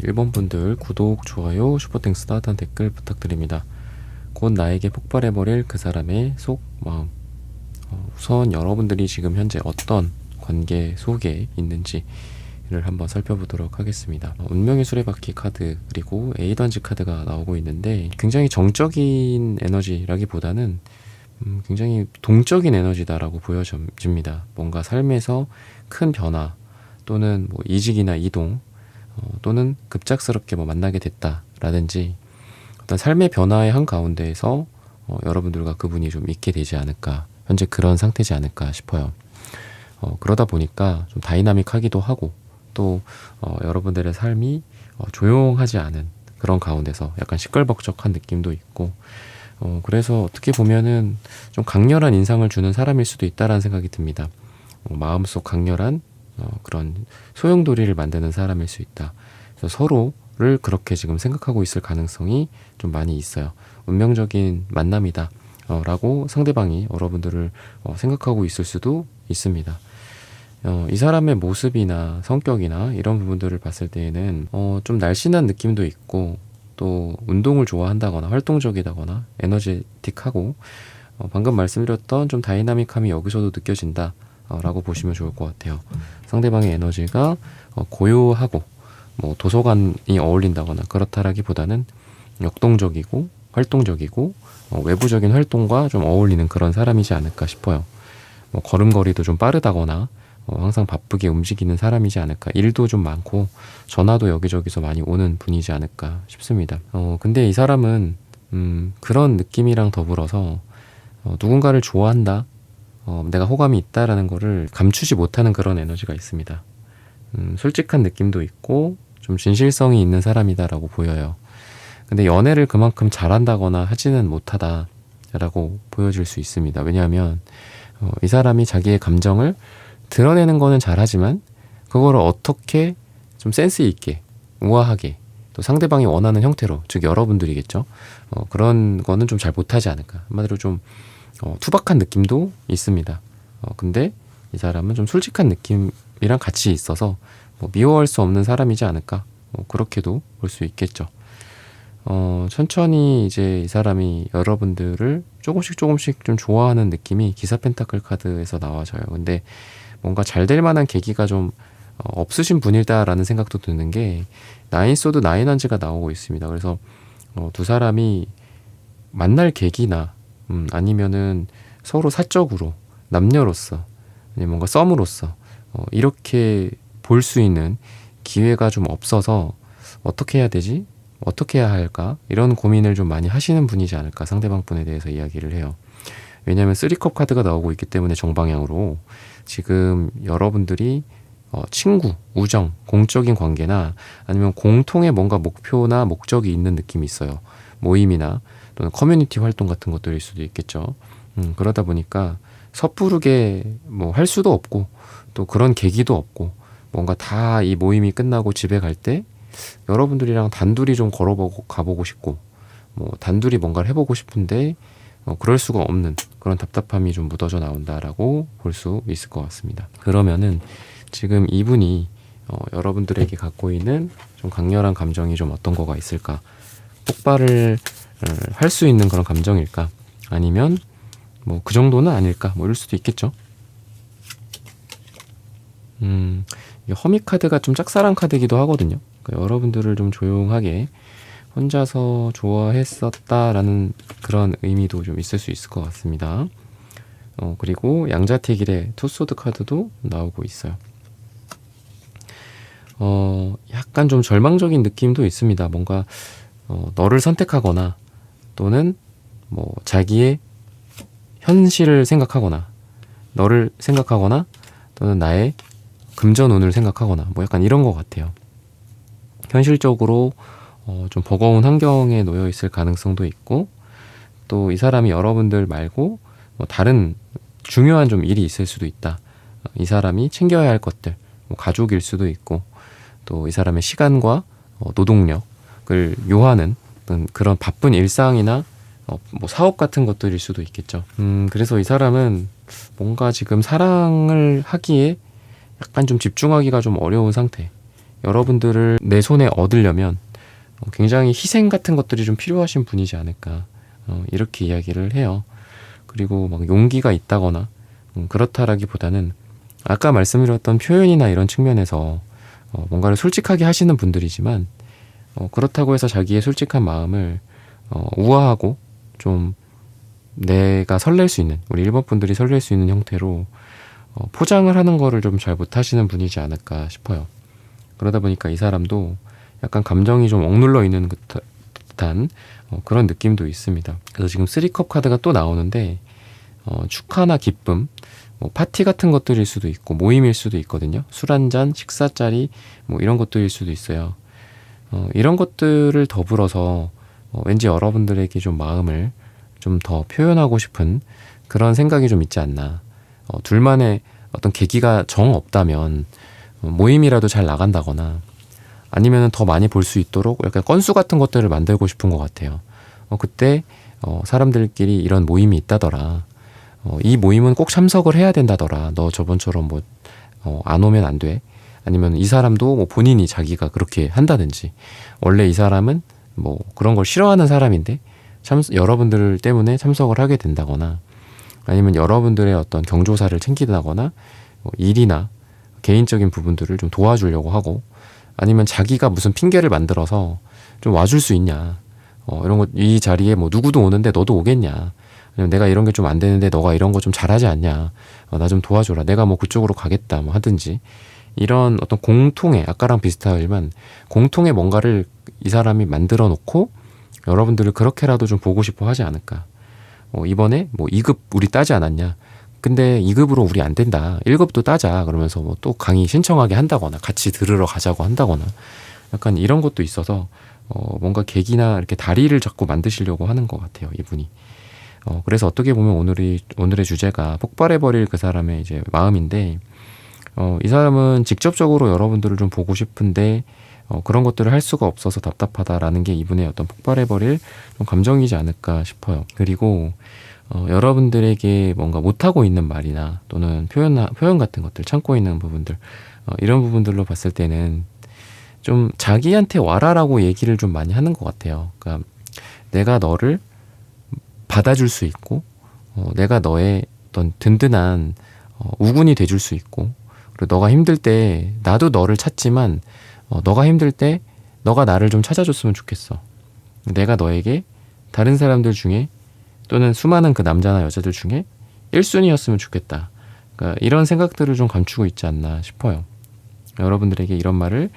1번 분들 구독, 좋아요, 슈퍼땡스 따뜻한 댓글 부탁드립니다. 곧 나에게 폭발해버릴 그 사람의 속 마음. 우선 여러분들이 지금 현재 어떤 관계 속에 있는지를 한번 살펴보도록 하겠습니다. 운명의 수레바퀴 카드 그리고 에이던지 카드가 나오고 있는데 굉장히 정적인 에너지라기보다는 굉장히 동적인 에너지다라고 보여집니다. 뭔가 삶에서 큰 변화 또는 뭐 이직이나 이동 또는 급작스럽게 뭐 만나게 됐다라든지 어떤 삶의 변화의 한가운데에서 여러분들과 그분이 좀 있게 되지 않을까, 현재 그런 상태지 않을까 싶어요. 그러다 보니까 좀 다이나믹하기도 하고 또 여러분들의 삶이 조용하지 않은 그런 가운데서 약간 시끌벅적한 느낌도 있고 그래서 어떻게 보면은 좀 강렬한 인상을 주는 사람일 수도 있다라는 생각이 듭니다. 마음속 강렬한 그런 소용돌이를 만드는 사람일 수 있다. 그래서 서로를 그렇게 지금 생각하고 있을 가능성이 좀 많이 있어요. 운명적인 만남이다 라고 상대방이 여러분들을 생각하고 있을 수도 있습니다. 이 사람의 모습이나 성격이나 이런 부분들을 봤을 때에는 좀 날씬한 느낌도 있고 또 운동을 좋아한다거나 활동적이다거나 에너제틱하고 방금 말씀드렸던 좀 다이나믹함이 여기서도 느껴진다 라고 보시면 좋을 것 같아요. 상대방의 에너지가 고요하고 뭐 도서관이 어울린다거나 그렇다라기보다는 역동적이고 활동적이고 외부적인 활동과 좀 어울리는 그런 사람이지 않을까 싶어요. 뭐 걸음걸이도 좀 빠르다거나 항상 바쁘게 움직이는 사람이지 않을까. 일도 좀 많고 전화도 여기저기서 많이 오는 분이지 않을까 싶습니다. 근데 이 사람은 그런 느낌이랑 더불어서 누군가를 좋아한다, 내가 호감이 있다라는 거를 감추지 못하는 그런 에너지가 있습니다. 솔직한 느낌도 있고 좀 진실성이 있는 사람이다라고 보여요. 근데 연애를 그만큼 잘한다거나 하지는 못하다라고 보여질 수 있습니다. 왜냐하면 이 사람이 자기의 감정을 드러내는 거는 잘하지만 그거를 어떻게 좀 센스 있게 우아하게 또 상대방이 원하는 형태로, 즉 여러분들이겠죠. 그런 거는 좀 잘 못하지 않을까. 한마디로 좀 투박한 느낌도 있습니다. 근데 이 사람은 좀 솔직한 느낌이랑 같이 있어서 미워할 수 없는 사람이지 않을까. 그렇게도 볼 수 있겠죠. 천천히 이제 이 사람이 여러분들을 조금씩 좀 좋아하는 느낌이 기사 펜타클 카드에서 나와져요. 근데 뭔가 잘 될 만한 계기가 좀 없으신 분이다라는 생각도 드는 게 나인 소드 나인 한지가 나오고 있습니다. 그래서 두 사람이 만날 계기나 아니면은 서로 사적으로 남녀로서 아니면 뭔가 썸으로서 이렇게 볼 수 있는 기회가 좀 없어서 어떻게 해야 되지? 어떻게 해야 할까? 이런 고민을 좀 많이 하시는 분이지 않을까, 상대방 분에 대해서 이야기를 해요. 왜냐하면 3컵 카드가 나오고 있기 때문에 정방향으로 지금 여러분들이 친구, 우정, 공적인 관계나 아니면 공통의 뭔가 목표나 목적이 있는 느낌이 있어요. 모임이나 또는 커뮤니티 활동 같은 것들일 수도 있겠죠. 그러다 보니까 섣부르게 뭐 할 수도 없고 또 그런 계기도 없고 뭔가 다 이 모임이 끝나고 집에 갈 때 여러분들이랑 단둘이 좀 걸어보고 가보고 싶고 뭐 단둘이 뭔가를 해보고 싶은데 그럴 수가 없는 그런 답답함이 좀 묻어져 나온다라고 볼 수 있을 것 같습니다. 그러면은 지금 이분이 여러분들에게 갖고 있는 좀 강렬한 감정이 좀 어떤 거가 있을까? 폭발을 할 수 있는 그런 감정일까? 아니면 뭐 그 정도는 아닐까? 뭐 이럴 수도 있겠죠. 이 허미 카드가 좀 짝사랑 카드이기도 하거든요. 그러니까 여러분들을 좀 조용하게 혼자서 좋아했었다라는 그런 의미도 좀 있을 수 있을 것 같습니다. 그리고 양자택일의 투소드 카드도 나오고 있어요. 약간 좀 절망적인 느낌도 있습니다. 뭔가 너를 선택하거나 또는 뭐 자기의 현실을 생각하거나 너를 생각하거나 또는 나의 금전운을 생각하거나 뭐 약간 이런 것 같아요. 현실적으로 좀 버거운 환경에 놓여 있을 가능성도 있고 또 이 사람이 여러분들 말고 뭐 다른 중요한 좀 일이 있을 수도 있다. 이 사람이 챙겨야 할 것들, 뭐 가족일 수도 있고 또 이 사람의 시간과 노동력을 요하는 그런 바쁜 일상이나 뭐 사업 같은 것들일 수도 있겠죠. 그래서 이 사람은 뭔가 지금 사랑을 하기에 약간 좀 집중하기가 좀 어려운 상태. 여러분들을 내 손에 얻으려면 굉장히 희생 같은 것들이 좀 필요하신 분이지 않을까, 이렇게 이야기를 해요. 그리고 막 용기가 있다거나 그렇다라기보다는 아까 말씀드렸던 표현이나 이런 측면에서 뭔가를 솔직하게 하시는 분들이지만, 그렇다고 해서 자기의 솔직한 마음을 우아하고 좀 내가 설렐 수 있는, 우리 일본 분들이 설렐 수 있는 형태로 포장을 하는 거를 좀 잘 못하시는 분이지 않을까 싶어요. 그러다 보니까 이 사람도 약간 감정이 좀 억눌러 있는 듯한 그런 느낌도 있습니다. 그래서 지금 3컵 카드가 또 나오는데, 축하나 기쁨, 뭐 파티 같은 것들일 수도 있고 모임일 수도 있거든요. 술 한잔, 식사 자리, 뭐 이런 것들일 수도 있어요. 이런 것들을 더불어서 왠지 여러분들에게 좀 마음을 좀 더 표현하고 싶은 그런 생각이 좀 있지 않나. 둘만의 어떤 계기가 정 없다면 모임이라도 잘 나간다거나 아니면 더 많이 볼 수 있도록 약간 건수 같은 것들을 만들고 싶은 것 같아요. 그때 사람들끼리 이런 모임이 있다더라. 이 모임은 꼭 참석을 해야 된다더라. 너 저번처럼 뭐 안 오면 안 돼. 아니면 이 사람도 뭐 본인이 자기가 그렇게 한다든지, 원래 이 사람은 뭐 그런 걸 싫어하는 사람인데 여러분들 때문에 참석을 하게 된다거나, 아니면 여러분들의 어떤 경조사를 챙긴다거나, 일이나 개인적인 부분들을 좀 도와주려고 하고, 아니면 자기가 무슨 핑계를 만들어서 좀 와줄 수 있냐, 이런 거, 이 자리에 뭐 누구도 오는데 너도 오겠냐, 아니면 내가 이런 게 좀 안 되는데 너가 이런 거 좀 잘하지 않냐, 나 좀 도와줘라, 내가 뭐 그쪽으로 가겠다 뭐 하든지, 이런 어떤 공통의, 아까랑 비슷하지만 공통의 뭔가를 이 사람이 만들어 놓고 여러분들을 그렇게라도 좀 보고 싶어 하지 않을까. 이번에 뭐 2급 우리 따지 않았냐, 근데 2급으로 우리 안 된다, 1급도 따자, 그러면서 뭐 또 강의 신청하게 한다거나 같이 들으러 가자고 한다거나, 약간 이런 것도 있어서 뭔가 계기나 이렇게 다리를 자꾸 만드시려고 하는 것 같아요, 이분이. 그래서 어떻게 보면 오늘의 주제가 폭발해버릴 그 사람의 이제 마음인데, 이 사람은 직접적으로 여러분들을 좀 보고 싶은데 그런 것들을 할 수가 없어서 답답하다라는 게 이분의 어떤 폭발해버릴 좀 감정이지 않을까 싶어요. 그리고 여러분들에게 뭔가 못하고 있는 말이나 또는 표현 같은 것들, 참고 있는 부분들, 이런 부분들로 봤을 때는 좀 자기한테 와라라고 얘기를 좀 많이 하는 것 같아요. 그러니까 내가 너를 받아줄 수 있고, 내가 너의 어떤 든든한 우군이 돼줄 수 있고, 그리고 너가 힘들 때 나도 너를 찾지만 너가 힘들 때 너가 나를 좀 찾아줬으면 좋겠어. 내가 너에게 다른 사람들 중에 또는 수많은 그 남자나 여자들 중에 1순위였으면 좋겠다. 그러니까 이런 생각들을 좀 감추고 있지 않나 싶어요. 여러분들에게 이런 말을,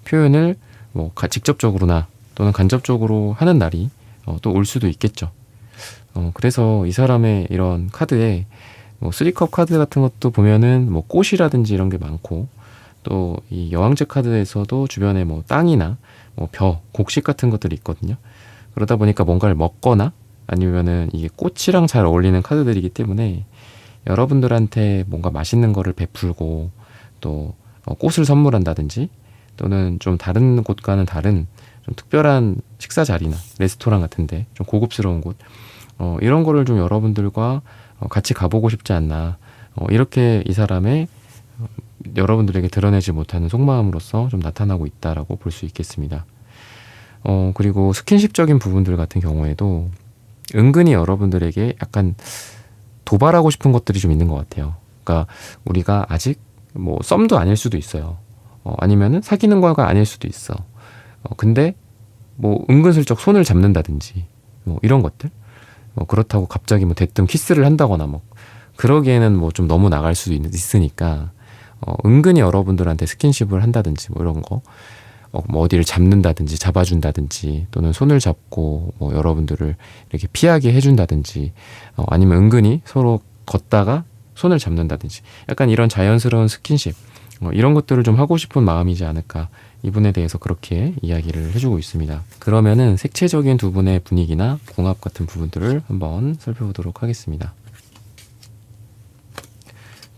표현을 뭐 직접적으로나 또는 간접적으로 하는 날이 또 올 수도 있겠죠. 그래서 이 사람의 이런 카드에 뭐 3컵 카드 같은 것도 보면은 뭐 꽃이라든지 이런 게 많고, 또 이 여왕제 카드에서도 주변에 뭐 땅이나 뭐 곡식 같은 것들이 있거든요. 그러다 보니까 뭔가를 먹거나 아니면은 이게 꽃이랑 잘 어울리는 카드들이기 때문에 여러분들한테 뭔가 맛있는 거를 베풀고, 또 꽃을 선물한다든지, 또는 좀 다른 곳과는 다른 좀 특별한 식사 자리나 레스토랑 같은데 좀 고급스러운 곳, 이런 거를 좀 여러분들과 같이 가보고 싶지 않나, 이렇게 이 사람의 여러분들에게 드러내지 못하는 속마음으로서 좀 나타나고 있다라고 볼 수 있겠습니다. 그리고 스킨십적인 부분들 같은 경우에도 은근히 여러분들에게 약간 도발하고 싶은 것들이 좀 있는 것 같아요. 그러니까 우리가 아직 뭐 썸도 아닐 수도 있어요. 아니면은 사귀는 거가 아닐 수도 있어. 근데 뭐 은근슬쩍 손을 잡는다든지 뭐 이런 것들, 그렇다고 갑자기 뭐 대뜸 키스를 한다거나 뭐 그러기에는 뭐 좀 너무 나갈 수도 있으니까 은근히 여러분들한테 스킨십을 한다든지 뭐 이런 거, 뭐 어디를 잡는다든지 잡아준다든지, 또는 손을 잡고 뭐 여러분들을 이렇게 피하게 해준다든지, 아니면 은근히 서로 걷다가 손을 잡는다든지, 약간 이런 자연스러운 스킨십, 이런 것들을 좀 하고 싶은 마음이지 않을까, 이분에 대해서 그렇게 이야기를 해주고 있습니다. 그러면은 색채적인 두 분의 분위기나 궁합 같은 부분들을 한번 살펴보도록 하겠습니다.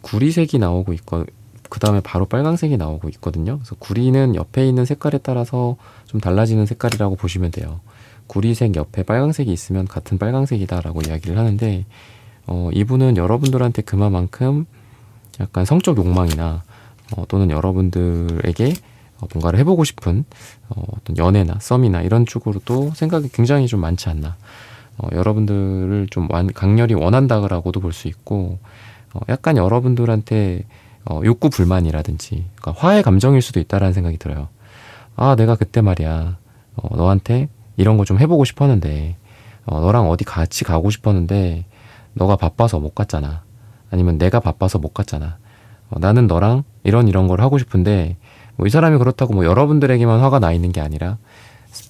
구리색이 나오고 있고, 그 다음에 바로 빨강색이 나오고 있거든요. 그래서 구리는 옆에 있는 색깔에 따라서 좀 달라지는 색깔이라고 보시면 돼요. 구리색 옆에 빨강색이 있으면 같은 빨강색이다라고 이야기를 하는데, 이분은 여러분들한테 그만큼 약간 성적 욕망이나 또는 여러분들에게 뭔가를 해보고 싶은 어떤 연애나 썸이나 이런 쪽으로도 생각이 굉장히 좀 많지 않나. 여러분들을 좀 강렬히 원한다라고도 볼 수 있고, 약간 여러분들한테 욕구 불만이라든지, 그러니까 화해 감정일 수도 있다라는 생각이 들어요. 아, 내가 그때 말이야, 너한테 이런 거 좀 해보고 싶었는데, 너랑 어디 같이 가고 싶었는데, 너가 바빠서 못 갔잖아. 아니면 내가 바빠서 못 갔잖아. 나는 너랑 이런 걸 하고 싶은데, 뭐 이 사람이 그렇다고 뭐 여러분들에게만 화가 나 있는 게 아니라,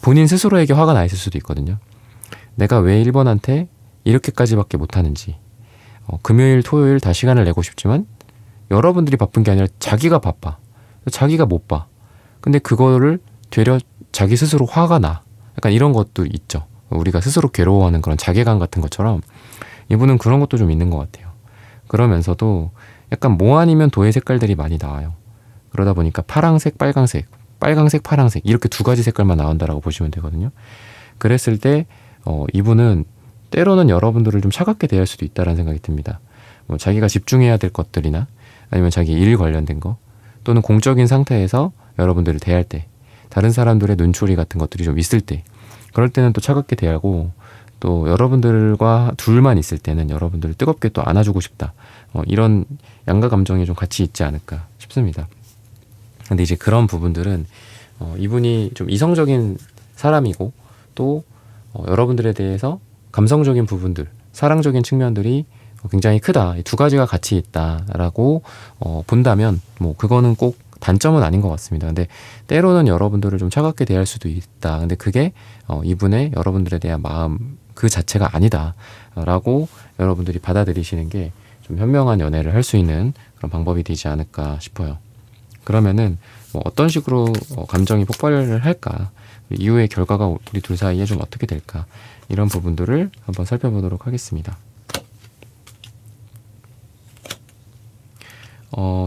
본인 스스로에게 화가 나 있을 수도 있거든요. 내가 왜 1번한테 이렇게까지밖에 못하는지, 금요일, 토요일 다 시간을 내고 싶지만 여러분들이 바쁜 게 아니라 자기가 바빠. 자기가 못 봐. 근데 그거를 되려 자기 스스로 화가 나. 약간 이런 것도 있죠. 우리가 스스로 괴로워하는 그런 자괴감 같은 것처럼 이분은 그런 것도 좀 있는 것 같아요. 그러면서도 약간 모 아니면 도의 색깔들이 많이 나와요. 그러다 보니까 파랑색, 빨강색, 빨강색, 파랑색 이렇게 두 가지 색깔만 나온다라고 보시면 되거든요. 그랬을 때 이분은 때로는 여러분들을 좀 차갑게 대할 수도 있다는 생각이 듭니다. 뭐 자기가 집중해야 될 것들이나 아니면 자기 일 관련된 거 또는 공적인 상태에서 여러분들을 대할 때 다른 사람들의 눈초리 같은 것들이 좀 있을 때 그럴 때는 또 차갑게 대하고 또 여러분들과 둘만 있을 때는 여러분들을 뜨겁게 또 안아주고 싶다. 이런 양가 감정이 좀 같이 있지 않을까 싶습니다. 근데 이제 그런 부분들은 이분이 좀 이성적인 사람이고 또 여러분들에 대해서 감성적인 부분들, 사랑적인 측면들이 굉장히 크다. 이 두 가지가 같이 있다라고 본다면 뭐 그거는 꼭 단점은 아닌 것 같습니다. 근데 때로는 여러분들을 좀 차갑게 대할 수도 있다. 근데 그게 이분의 여러분들에 대한 마음 그 자체가 아니다라고 여러분들이 받아들이시는 게 좀 현명한 연애를 할 수 있는 그런 방법이 되지 않을까 싶어요. 그러면은 뭐 어떤 식으로 감정이 폭발을 할까? 이후의 결과가 우리 둘 사이에 좀 어떻게 될까? 이런 부분들을 한번 살펴보도록 하겠습니다.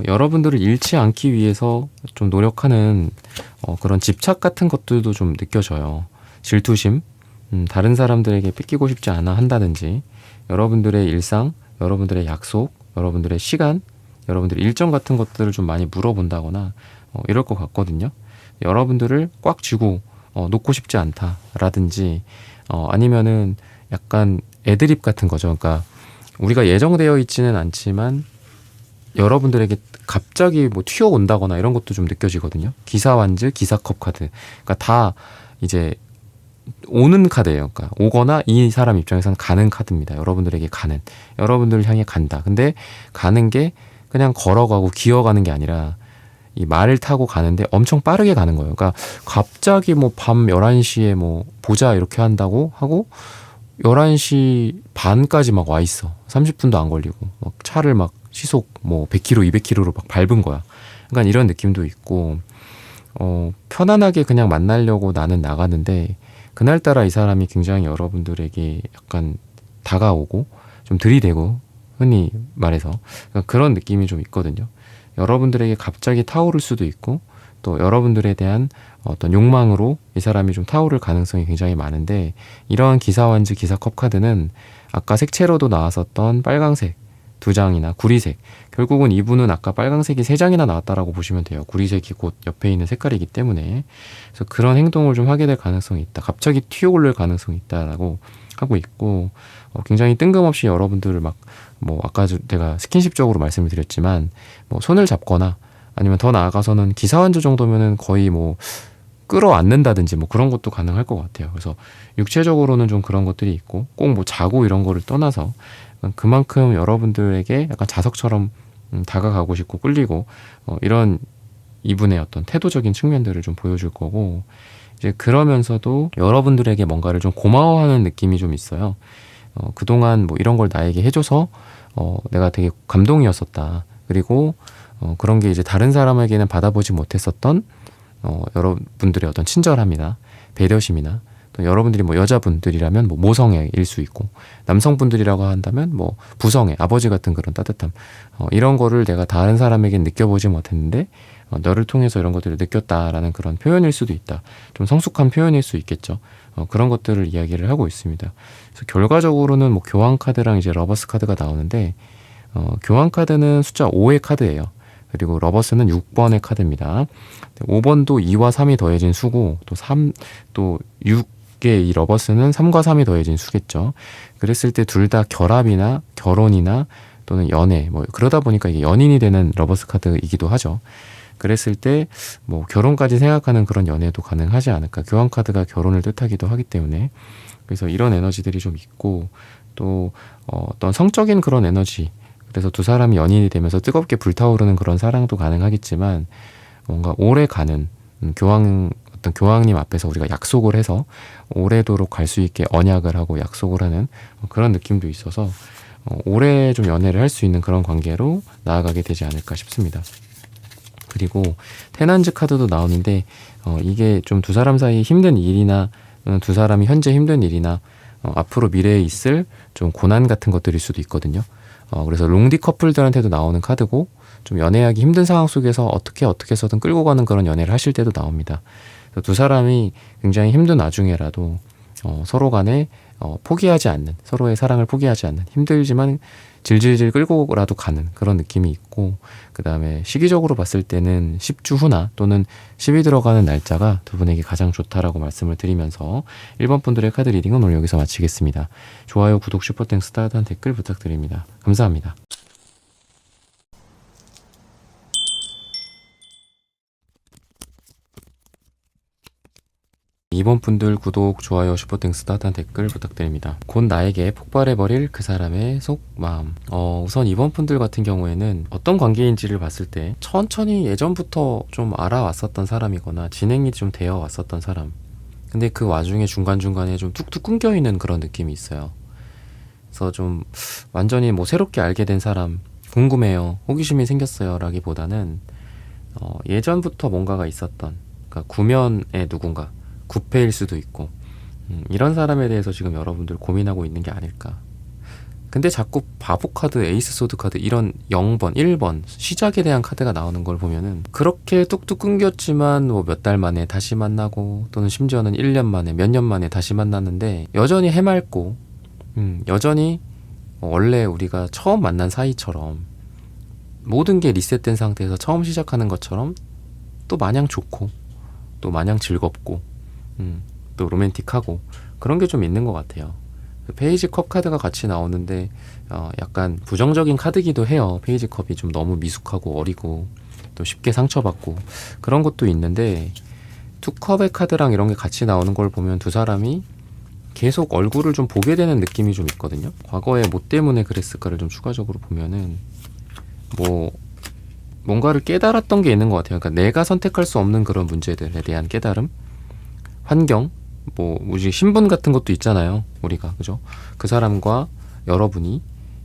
여러분들을 잃지 않기 위해서 좀 노력하는 그런 집착 같은 것들도 좀 느껴져요. 질투심, 다른 사람들에게 뺏기고 싶지 않아 한다든지, 여러분들의 일상, 여러분들의 약속, 여러분들의 시간, 여러분들의 일정 같은 것들을 좀 많이 물어본다거나 이럴 것 같거든요. 여러분들을 꽉 쥐고 놓고 싶지 않다라든지 아니면은 약간 애드립 같은 거죠. 그러니까 우리가 예정되어 있지는 않지만 여러분들에게 갑자기 뭐 튀어온다거나 이런 것도 좀 느껴지거든요. 기사완즈, 기사컵 카드. 그러니까 다 이제 오는 카드예요. 그러니까 오거나 이 사람 입장에서는 가는 카드입니다. 여러분들에게 가는. 여러분들을 향해 간다. 근데 가는 게 그냥 걸어가고 기어가는 게 아니라 이 말을 타고 가는데 엄청 빠르게 가는 거예요. 그러니까 갑자기 뭐 밤 11시에 뭐 보자 이렇게 한다고 하고 11시 반까지 막 와 있어. 30분도 안 걸리고. 막 차를 막 시속 뭐 100km, 200km로 막 밟은 거야. 그러니까 이런 느낌도 있고, 편안하게 그냥 만나려고 나는 나가는데, 그날따라 이 사람이 굉장히 여러분들에게 약간 다가오고, 좀 들이대고, 흔히 말해서. 그러니까 그런 느낌이 좀 있거든요. 여러분들에게 갑자기 타오를 수도 있고, 또 여러분들에 대한 어떤 욕망으로 이 사람이 좀 타오를 가능성이 굉장히 많은데, 이러한 기사완즈 기사컵 카드는 아까 색채로도 나왔었던 빨강색, 2장이나 구리색. 결국은 이분은 아까 빨강색이 3장이나 나왔다라고 보시면 돼요. 구리색이 곧 옆에 있는 색깔이기 때문에. 그래서 그런 행동을 좀 하게 될 가능성이 있다. 갑자기 튀어올릴 가능성이 있다라고 하고 있고, 굉장히 뜬금없이 여러분들을 막, 뭐, 아까 제가 스킨십적으로 말씀을 드렸지만, 뭐, 손을 잡거나, 아니면 더 나아가서는 기사완주 정도면은 거의 뭐, 끌어안는다든지 뭐 그런 것도 가능할 것 같아요. 그래서 육체적으로는 좀 그런 것들이 있고, 꼭 뭐 자고 이런 거를 떠나서, 그만큼 여러분들에게 약간 자석처럼 다가가고 싶고 끌리고 이런 이분의 어떤 태도적인 측면들을 좀 보여줄 거고 이제 그러면서도 여러분들에게 뭔가를 좀 고마워하는 느낌이 좀 있어요. 그동안 뭐 이런 걸 나에게 해줘서 내가 되게 감동이었었다. 그리고 그런 게 이제 다른 사람에게는 받아보지 못했었던 여러분들의 어떤 친절함이나 배려심이나 또 여러분들이 뭐 여자분들이라면 뭐 모성애일 수 있고 남성분들이라고 한다면 뭐 부성애, 아버지 같은 그런 따뜻함 이런 거를 내가 다른 사람에게 느껴보지 못했는데 너를 통해서 이런 것들을 느꼈다라는 그런 표현일 수도 있다. 좀 성숙한 표현일 수 있겠죠. 그런 것들을 이야기를 하고 있습니다. 그래서 결과적으로는 뭐 교환 카드랑 이제 러버스 카드가 나오는데 교환 카드는 숫자 5의 카드예요. 그리고 러버스는 6번의 카드입니다. 5번도 2와 3이 더해진 수고 또 6의 이 러버스는 3과 3이 더해진 수겠죠. 그랬을 때 둘 다 결합이나 결혼이나 또는 연애 뭐 그러다 보니까 이게 연인이 되는 러버스 카드이기도 하죠. 그랬을 때 뭐 결혼까지 생각하는 그런 연애도 가능하지 않을까. 교환 카드가 결혼을 뜻하기도 하기 때문에 그래서 이런 에너지들이 좀 있고 또 어떤 성적인 그런 에너지 그래서 두 사람이 연인이 되면서 뜨겁게 불타오르는 그런 사랑도 가능하겠지만 뭔가 오래 가는 어떤 교황님 앞에서 우리가 약속을 해서 오래도록 갈 수 있게 언약을 하고 약속을 하는 그런 느낌도 있어서 오래 좀 연애를 할 수 있는 그런 관계로 나아가게 되지 않을까 싶습니다. 그리고 테난즈 카드도 나오는데 이게 좀 두 사람 사이 힘든 일이나 두 사람이 현재 힘든 일이나 앞으로 미래에 있을 좀 고난 같은 것들일 수도 있거든요. 그래서 롱디 커플들한테도 나오는 카드고 좀 연애하기 힘든 상황 속에서 어떻게 해서든 끌고 가는 그런 연애를 하실 때도 나옵니다. 두 사람이 굉장히 힘든 와중에라도 서로 간에 포기하지 않는 서로의 사랑을 포기하지 않는 힘들지만 질질질 끌고라도 가는 그런 느낌이 있고 그 다음에 시기적으로 봤을 때는 10주 후나 또는 10이 들어가는 날짜가 두 분에게 가장 좋다라고 말씀을 드리면서 1번 분들의 카드 리딩은 오늘 여기서 마치겠습니다. 좋아요, 구독, 슈퍼땡스, 따뜻한 댓글 부탁드립니다. 감사합니다. 2번 분들 구독, 좋아요, 슈퍼땡스, 따뜻한 댓글 부탁드립니다. 곧 나에게 폭발해버릴 그 사람의 속 마음. 우선 2번 분들 같은 경우에는 어떤 관계인지를 봤을 때 천천히 예전부터 좀 알아왔었던 사람이거나 진행이 좀 되어 왔었던 사람. 근데 그 와중에 중간중간에 좀 툭툭 끊겨있는 그런 느낌이 있어요. 그래서 좀 완전히 뭐 새롭게 알게 된 사람 궁금해요, 호기심이 생겼어요 라기보다는 예전부터 뭔가가 있었던, 그러니까 구면의 누군가, 구패일 수도 있고 이런 사람에 대해서 지금 여러분들 고민하고 있는 게 아닐까. 근데 자꾸 바보 카드, 에이스 소드 카드 이런 0번, 1번 시작에 대한 카드가 나오는 걸 보면은 그렇게 뚝뚝 끊겼지만 뭐 몇 달 만에 다시 만나고 또는 심지어는 1년 만에 몇 년 만에 다시 만났는데 여전히 해맑고 여전히 원래 우리가 처음 만난 사이처럼 모든 게 리셋된 상태에서 처음 시작하는 것처럼 또 마냥 좋고 또 마냥 즐겁고 또 로맨틱하고 그런 게 좀 있는 것 같아요. 페이지 컵 카드가 같이 나오는데 약간 부정적인 카드기도 해요. 페이지 컵이 좀 너무 미숙하고 어리고 또 쉽게 상처받고 그런 것도 있는데 투컵의 카드랑 이런 게 같이 나오는 걸 보면 두 사람이 계속 얼굴을 좀 보게 되는 느낌이 좀 있거든요. 과거에 뭐 때문에 그랬을까를 좀 추가적으로 보면은 뭐 뭔가를 깨달았던 게 있는 것 같아요. 그러니까 내가 선택할 수 없는 그런 문제들에 대한 깨달음, 환경, 뭐 우리 신분 같은 것도 있잖아요. 우리가 그죠? 그 사람과 여러분이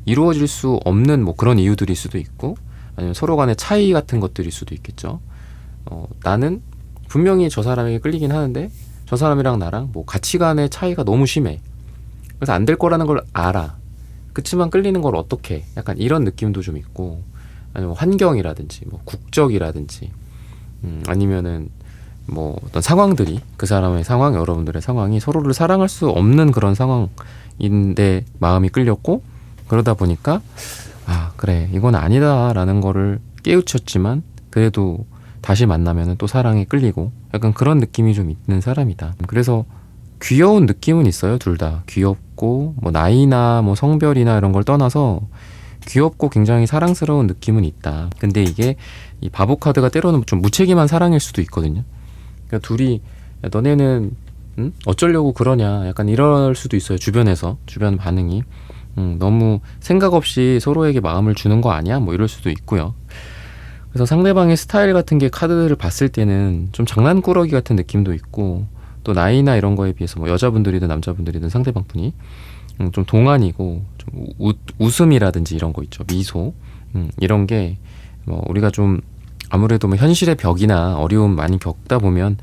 이루어질 수 없는 뭐 그런 이유들일 수도 있고 아니면 서로 간의 차이 같은 것들일 수도 있겠죠. 나는 분명히 저 사람에게 끌리긴 하는데 저 사람이랑 나랑 뭐 가치관의 차이가 너무 심해. 그래서 안 될 거라는 걸 알아. 그치만 끌리는 걸 어떻게? 약간 이런 느낌도 좀 있고 아니면 환경이라든지 뭐 국적이라든지 아니면은 뭐 어떤 상황들이 그 사람의 상황, 여러분들의 상황이 서로를 사랑할 수 없는 그런 상황인데 마음이 끌렸고 그러다 보니까 아 그래 이건 아니다 라는 거를 깨우쳤지만 그래도 다시 만나면 또 사랑에 끌리고 약간 그런 느낌이 좀 있는 사람이다. 그래서 귀여운 느낌은 있어요. 둘 다 귀엽고 뭐 나이나 뭐 성별이나 이런 걸 떠나서 귀엽고 굉장히 사랑스러운 느낌은 있다. 근데 이게 이 바보 카드가 때로는 좀 무책임한 사랑일 수도 있거든요. 그러니까 둘이 야, 너네는 어쩌려고 그러냐 약간 이럴 수도 있어요. 주변 반응이 너무 생각 없이 서로에게 마음을 주는 거 아니야? 뭐 이럴 수도 있고요. 그래서 상대방의 스타일 같은 게 카드를 봤을 때는 좀 장난꾸러기 같은 느낌도 있고 또 나이나 이런 거에 비해서 뭐 여자분들이든 남자분들이든 상대방 분이 좀 동안이고 좀 웃음이라든지 이런 거 있죠. 미소 이런 게 뭐 우리가 좀 아무래도 뭐 현실의 벽이나 어려움 많이 겪다 보면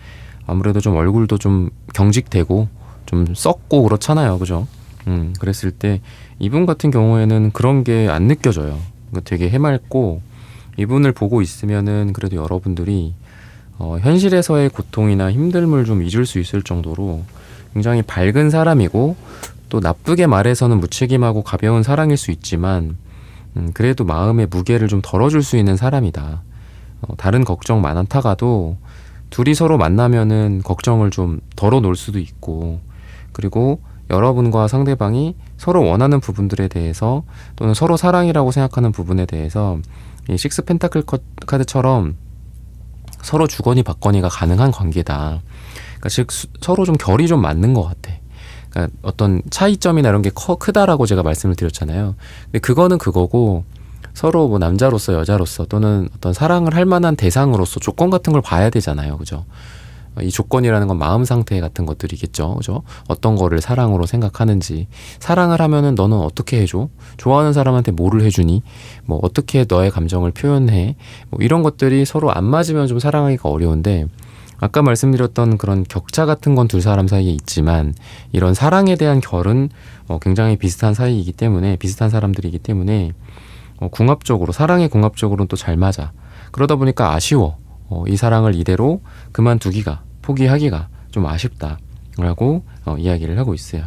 아무래도 좀 얼굴도 좀 경직되고 좀 썩고 그렇잖아요. 그죠? 그랬을 때 이분 같은 경우에는 그런 게 안 느껴져요. 되게 해맑고 이분을 보고 있으면은 그래도 여러분들이 현실에서의 고통이나 힘듦을 좀 잊을 수 있을 정도로 굉장히 밝은 사람이고 또 나쁘게 말해서는 무책임하고 가벼운 사랑일 수 있지만 그래도 마음의 무게를 좀 덜어줄 수 있는 사람이다. 다른 걱정 많다가도 둘이 서로 만나면은 걱정을 좀 덜어놓을 수도 있고, 그리고 여러분과 상대방이 서로 원하는 부분들에 대해서 또는 서로 사랑이라고 생각하는 부분에 대해서 이 식스 펜타클 카드처럼 서로 주거니 받거니가 가능한 관계다. 그러니까 즉 서로 좀 결이 좀 맞는 것 같아. 그러니까 어떤 차이점이나 이런 게 크다라고 제가 말씀을 드렸잖아요. 근데 그거는 그거고, 서로 뭐 남자로서 여자로서 또는 어떤 사랑을 할 만한 대상으로서 조건 같은 걸 봐야 되잖아요. 그죠? 이 조건이라는 건 마음 상태 같은 것들이겠죠. 그죠? 어떤 거를 사랑으로 생각하는지. 사랑을 하면은 너는 어떻게 해줘? 좋아하는 사람한테 뭐를 해주니? 뭐 어떻게 너의 감정을 표현해? 뭐 이런 것들이 서로 안 맞으면 좀 사랑하기가 어려운데, 아까 말씀드렸던 그런 격차 같은 건 두 사람 사이에 있지만, 이런 사랑에 대한 결은 굉장히 비슷한 사이이기 때문에, 비슷한 사람들이기 때문에 궁합적으로, 사랑의 궁합적으로는 또 잘 맞아. 그러다 보니까 아쉬워. 이 사랑을 이대로 그만두기가, 포기하기가 좀 아쉽다라고 이야기를 하고 있어요.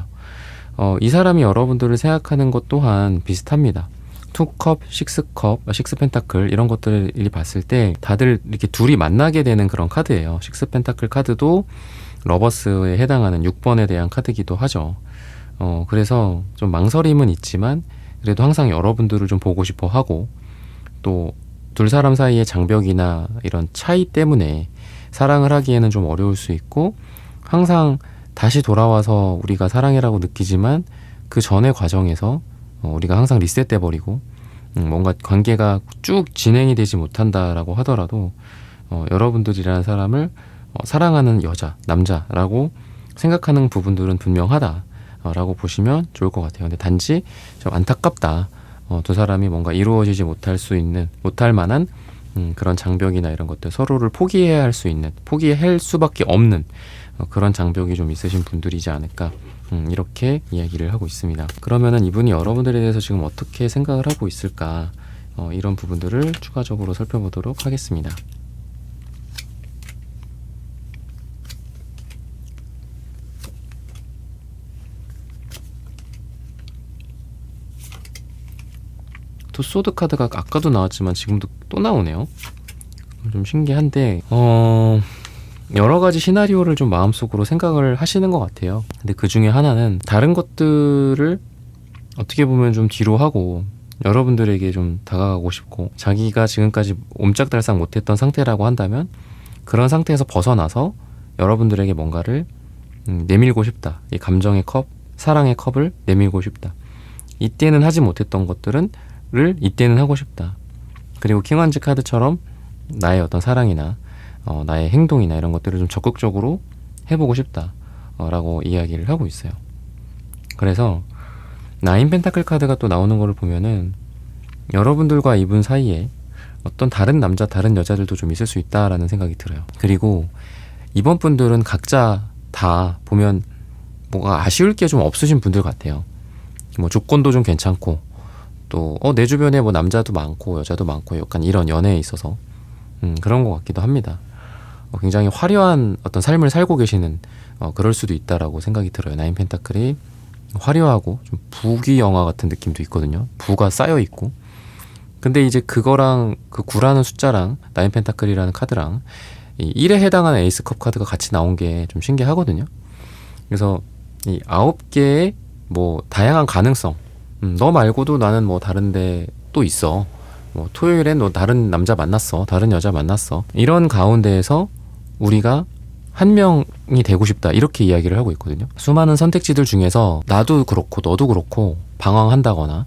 이 사람이 여러분들을 생각하는 것 또한 비슷합니다. 투컵, 식스컵, 식스 펜타클 이런 것들을 봤을 때 다들 이렇게 둘이 만나게 되는 그런 카드예요. 식스 펜타클 카드도 러버스에 해당하는 6번에 대한 카드기도 하죠. 그래서 좀 망설임은 있지만 그래도 항상 여러분들을 좀 보고 싶어 하고, 또 둘 사람 사이의 장벽이나 이런 차이 때문에 사랑을 하기에는 좀 어려울 수 있고, 항상 다시 돌아와서 우리가 사랑이라고 느끼지만 그 전의 과정에서 우리가 항상 리셋돼 버리고 뭔가 관계가 쭉 진행이 되지 못한다라고 하더라도 여러분들이라는 사람을 사랑하는 여자, 남자라고 생각하는 부분들은 분명하다라고 보시면 좋을 것 같아요. 근데 단지 좀 안타깝다. 두 사람이 뭔가 이루어지지 못할 만한 그런 장벽이나 이런 것들, 서로를 포기해야 할 수 있는, 포기할 수밖에 없는 그런 장벽이 좀 있으신 분들이지 않을까, 이렇게 이야기를 하고 있습니다. 그러면은 이분이 여러분들에 대해서 지금 어떻게 생각을 하고 있을까, 이런 부분들을 추가적으로 살펴보도록 하겠습니다. 투소드 카드가 아까도 나왔지만 지금도 또 나오네요. 좀 신기한데 여러 가지 시나리오를 좀 마음속으로 생각을 하시는 것 같아요. 근데 그 중에 하나는 다른 것들을 어떻게 보면 좀 뒤로 하고 여러분들에게 좀 다가가고 싶고, 자기가 지금까지 옴짝달싹 못했던 상태라고 한다면 그런 상태에서 벗어나서 여러분들에게 뭔가를 내밀고 싶다. 이 감정의 컵, 사랑의 컵을 내밀고 싶다. 이때는 하지 못했던 것들을 이때는 하고 싶다. 그리고 킹원즈 카드처럼 나의 어떤 사랑이나 나의 행동이나 이런 것들을 좀 적극적으로 해보고 싶다 라고 이야기를 하고 있어요. 그래서 나인 펜타클 카드가 또 나오는 거를 보면은 여러분들과 이분 사이에 어떤 다른 남자, 다른 여자들도 좀 있을 수 있다라는 생각이 들어요. 그리고 이번 분들은 각자 다 보면 뭐가 아쉬울 게 좀 없으신 분들 같아요. 뭐 조건도 좀 괜찮고, 또 내 주변에 뭐 남자도 많고 여자도 많고 약간 이런 연애에 있어서 그런 것 같기도 합니다. 굉장히 화려한 어떤 삶을 살고 계시는 그럴 수도 있다라고 생각이 들어요. 나인 펜타클이 화려하고 좀 부귀 영화 같은 느낌도 있거든요. 부가 쌓여 있고. 근데 이제 그거랑 그 9라는 숫자랑 나인 펜타클이라는 카드랑 이 1에 해당하는 에이스컵 카드가 같이 나온 게 좀 신기하거든요. 그래서 이 9개의 뭐 다양한 가능성, 너 말고도 나는 뭐 다른데 또 있어, 뭐 토요일엔 너 다른 남자 만났어, 다른 여자 만났어, 이런 가운데에서 우리가 한 명이 되고 싶다, 이렇게 이야기를 하고 있거든요. 수많은 선택지들 중에서 나도 그렇고 너도 그렇고 방황한다거나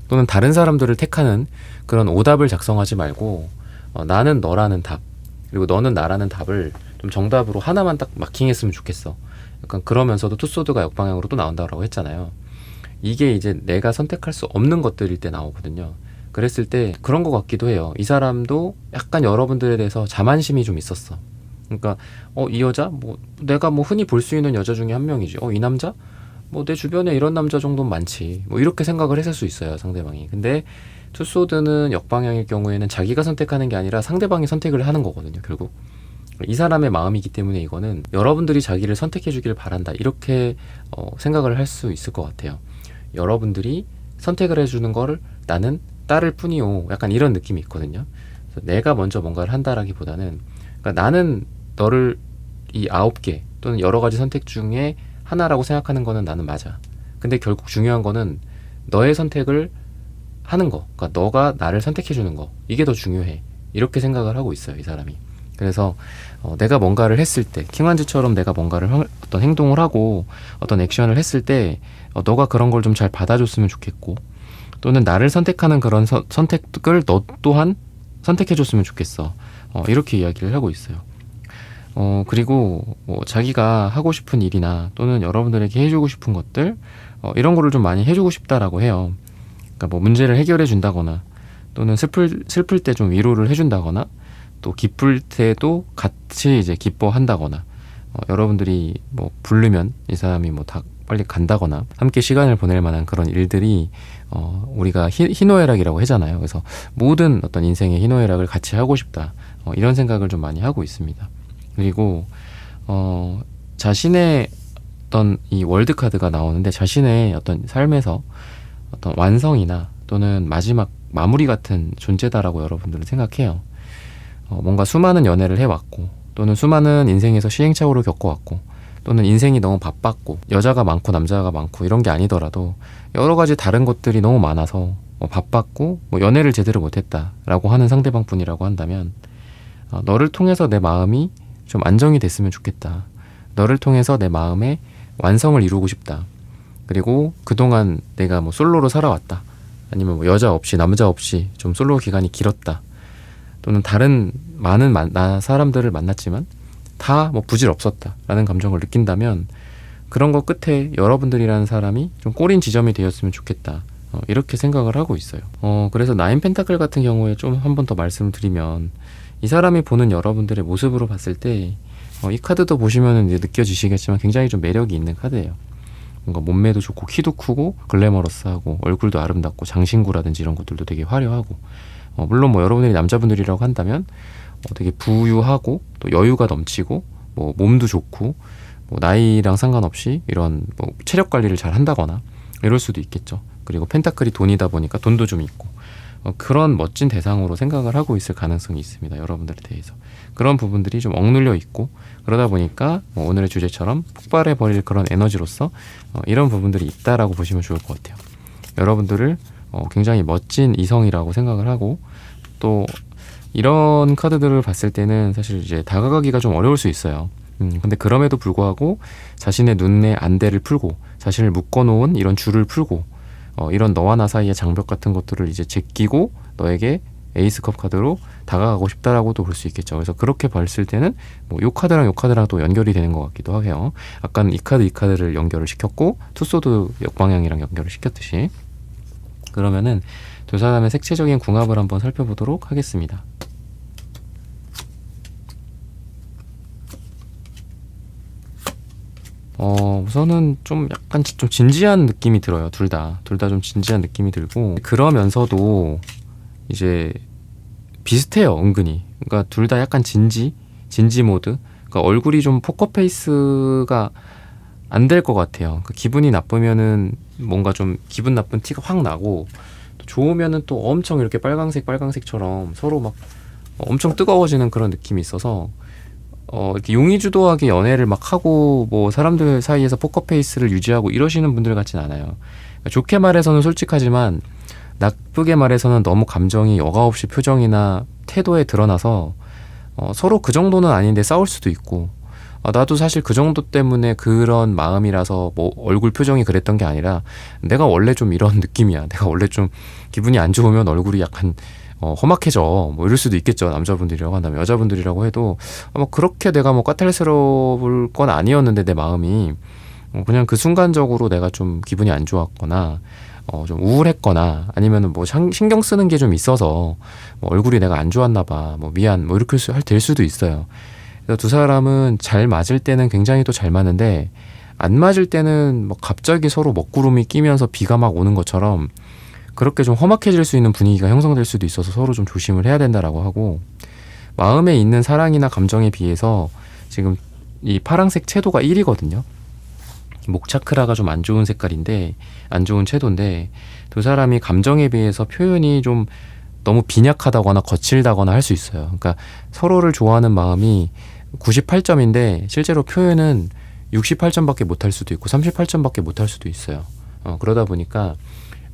또는 다른 사람들을 택하는 그런 오답을 작성하지 말고 나는 너라는 답, 그리고 너는 나라는 답을 좀 정답으로 하나만 딱 마킹했으면 좋겠어. 약간 그러면서도 투소드가 역방향으로 또 나온다고 했잖아요. 이게 이제 내가 선택할 수 없는 것들일 때 나오거든요. 그랬을 때 그런 것 같기도 해요. 이 사람도 약간 여러분들에 대해서 자만심이 좀 있었어. 그러니까 이 여자 뭐 내가 뭐 흔히 볼 수 있는 여자 중에 한 명이지. 이 남자 뭐 내 주변에 이런 남자 정도는 많지. 뭐 이렇게 생각을 했을 수 있어요, 상대방이. 근데 투소드는 역방향일 경우에는 자기가 선택하는 게 아니라 상대방이 선택을 하는 거거든요, 결국. 이 사람의 마음이기 때문에 이거는 여러분들이 자기를 선택해 주기를 바란다, 이렇게 생각을 할 수 있을 것 같아요. 여러분들이 선택을 해주는 거를 나는 따를 뿐이요, 약간 이런 느낌이 있거든요. 그래서 내가 먼저 뭔가를 한다라기보다는, 그러니까 나는 너를 이 9개 또는 여러 가지 선택 중에 하나라고 생각하는 거는 나는 맞아. 근데 결국 중요한 거는 너의 선택을 하는 거, 그러니까 너가 나를 선택해 주는 거, 이게 더 중요해. 이렇게 생각을 하고 있어요, 이 사람이. 그래서 내가 뭔가를 했을 때, 킹완즈처럼 내가 뭔가를 어떤 행동을 하고 어떤 액션을 했을 때 너가 그런 걸 좀 잘 받아줬으면 좋겠고, 또는 나를 선택하는 그런 선택을 너 또한 선택해 줬으면 좋겠어. 이렇게 이야기를 하고 있어요. 그리고 뭐 자기가 하고 싶은 일이나 또는 여러분들에게 해주고 싶은 것들, 이런 거를 좀 많이 해주고 싶다라고 해요. 그러니까 뭐 문제를 해결해 준다거나, 또는 슬플 때 좀 위로를 해준다거나, 또 기쁠 때도 같이 이제 기뻐한다거나, 여러분들이 뭐 부르면 이 사람이 뭐 다 빨리 간다거나, 함께 시간을 보낼 만한 그런 일들이 우리가 희노애락이라고 하잖아요. 그래서 모든 어떤 인생의 희노애락을 같이 하고 싶다, 이런 생각을 좀 많이 하고 있습니다. 그리고 자신의 어떤 이 월드 카드가 나오는데, 자신의 어떤 삶에서 어떤 완성이나 또는 마지막 마무리 같은 존재다라고 여러분들은 생각해요. 뭔가 수많은 연애를 해왔고, 또는 수많은 인생에서 시행착오를 겪어왔고, 또는 인생이 너무 바빴고, 여자가 많고 남자가 많고 이런 게 아니더라도 여러 가지 다른 것들이 너무 많아서 바빴고, 뭐 연애를 제대로 못했다라고 하는 상대방 분이라고 한다면, 너를 통해서 내 마음이 좀 안정이 됐으면 좋겠다. 너를 통해서 내 마음의 완성을 이루고 싶다. 그리고 그동안 내가 뭐 솔로로 살아왔다, 아니면 뭐 여자 없이 남자 없이 좀 솔로 기간이 길었다, 또는 다른 많은 사람들을 만났지만 다 뭐 부질없었다 라는 감정을 느낀다면, 그런 거 끝에 여러분들이라는 사람이 좀 꼬린 지점이 되었으면 좋겠다, 이렇게 생각을 하고 있어요. 그래서 나인 펜타클 같은 경우에 좀 한 번 더 말씀을 드리면, 이 사람이 보는 여러분들의 모습으로 봤을 때 이 카드도 보시면 이제 느껴지시겠지만 굉장히 좀 매력이 있는 카드예요. 뭔가 몸매도 좋고, 키도 크고, 글래머러스하고, 얼굴도 아름답고, 장신구라든지 이런 것들도 되게 화려하고, 물론 뭐 여러분들이 남자분들이라고 한다면 되게 부유하고, 또 여유가 넘치고, 뭐 몸도 좋고, 뭐 나이랑 상관없이 이런 뭐 체력 관리를 잘 한다거나 이럴 수도 있겠죠. 그리고 펜타클이 돈이다 보니까 돈도 좀 있고, 그런 멋진 대상으로 생각을 하고 있을 가능성이 있습니다, 여러분들에 대해서. 그런 부분들이 좀 억눌려 있고, 그러다 보니까 뭐 오늘의 주제처럼 폭발해버릴 그런 에너지로서 이런 부분들이 있다라고 보시면 좋을 것 같아요. 여러분들을 굉장히 멋진 이성이라고 생각을 하고, 또 이런 카드들을 봤을 때는 사실 이제 다가가기가 좀 어려울 수 있어요. 근데 그럼에도 불구하고 자신의 눈의 안대를 풀고, 자신을 묶어놓은 이런 줄을 풀고, 이런 너와 나 사이의 장벽 같은 것들을 이제 제끼고 너에게 에이스컵 카드로 다가가고 싶다라고도 볼 수 있겠죠. 그래서 그렇게 봤을 때는 뭐 요 카드랑 요 카드랑 또 연결이 되는 것 같기도 해요. 아까는 이 카드를 연결을 시켰고, 투소드 역방향이랑 연결을 시켰듯이. 그러면은 두 사람의 색채적인 궁합을 한번 살펴보도록 하겠습니다. 우선은 좀 약간 좀 진지한 느낌이 들어요. 둘 다 좀 진지한 느낌이 들고, 그러면서도 이제 비슷해요, 은근히. 그러니까 둘 다 약간 진지 모드. 그러니까 얼굴이 좀 포커페이스가 안 될 것 같아요. 그러니까 기분이 나쁘면은 뭔가 좀 기분 나쁜 티가 확 나고, 또 좋으면은 또 엄청 이렇게 빨강색처럼 서로 막 엄청 뜨거워지는 그런 느낌이 있어서, 이렇게 용의주도하게 연애를 막 하고 뭐 사람들 사이에서 포커페이스를 유지하고 이러시는 분들 같진 않아요. 그러니까 좋게 말해서는 솔직하지만, 나쁘게 말해서는 너무 감정이 여과 없이 표정이나 태도에 드러나서 서로 그 정도는 아닌데 싸울 수도 있고, 나도 사실 그 정도 때문에 그런 마음이라서 뭐 얼굴 표정이 그랬던 게 아니라, 내가 원래 좀 이런 느낌이야, 내가 원래 좀 기분이 안 좋으면 얼굴이 약간 험악해져, 뭐 이럴 수도 있겠죠. 남자분들이라고 한다면. 여자분들이라고 해도 뭐 그렇게 내가 뭐 까탈스러울 건 아니었는데, 내 마음이 그냥 그 순간적으로 내가 좀 기분이 안 좋았거나 좀 우울했거나, 아니면은 뭐 신경 쓰는 게 좀 있어서 뭐 얼굴이 내가 안 좋았나 봐, 뭐 미안, 뭐 이렇게 될 수도 있어요. 그래서 두 사람은 잘 맞을 때는 굉장히 또 잘 맞는데, 안 맞을 때는 뭐 갑자기 서로 먹구름이 끼면서 비가 막 오는 것처럼 그렇게 좀 험악해질 수 있는 분위기가 형성될 수도 있어서 서로 좀 조심을 해야 된다라고 하고, 마음에 있는 사랑이나 감정에 비해서 지금 이 파랑색 채도가 1이거든요. 목 차크라가 좀 안 좋은 색깔인데, 안 좋은 채도인데, 두 사람이 감정에 비해서 표현이 좀 너무 빈약하다거나 거칠다거나 할 수 있어요. 그러니까 서로를 좋아하는 마음이 98점인데 실제로 표현은 68점밖에 못할 수도 있고 38점밖에 못할 수도 있어요. 그러다 보니까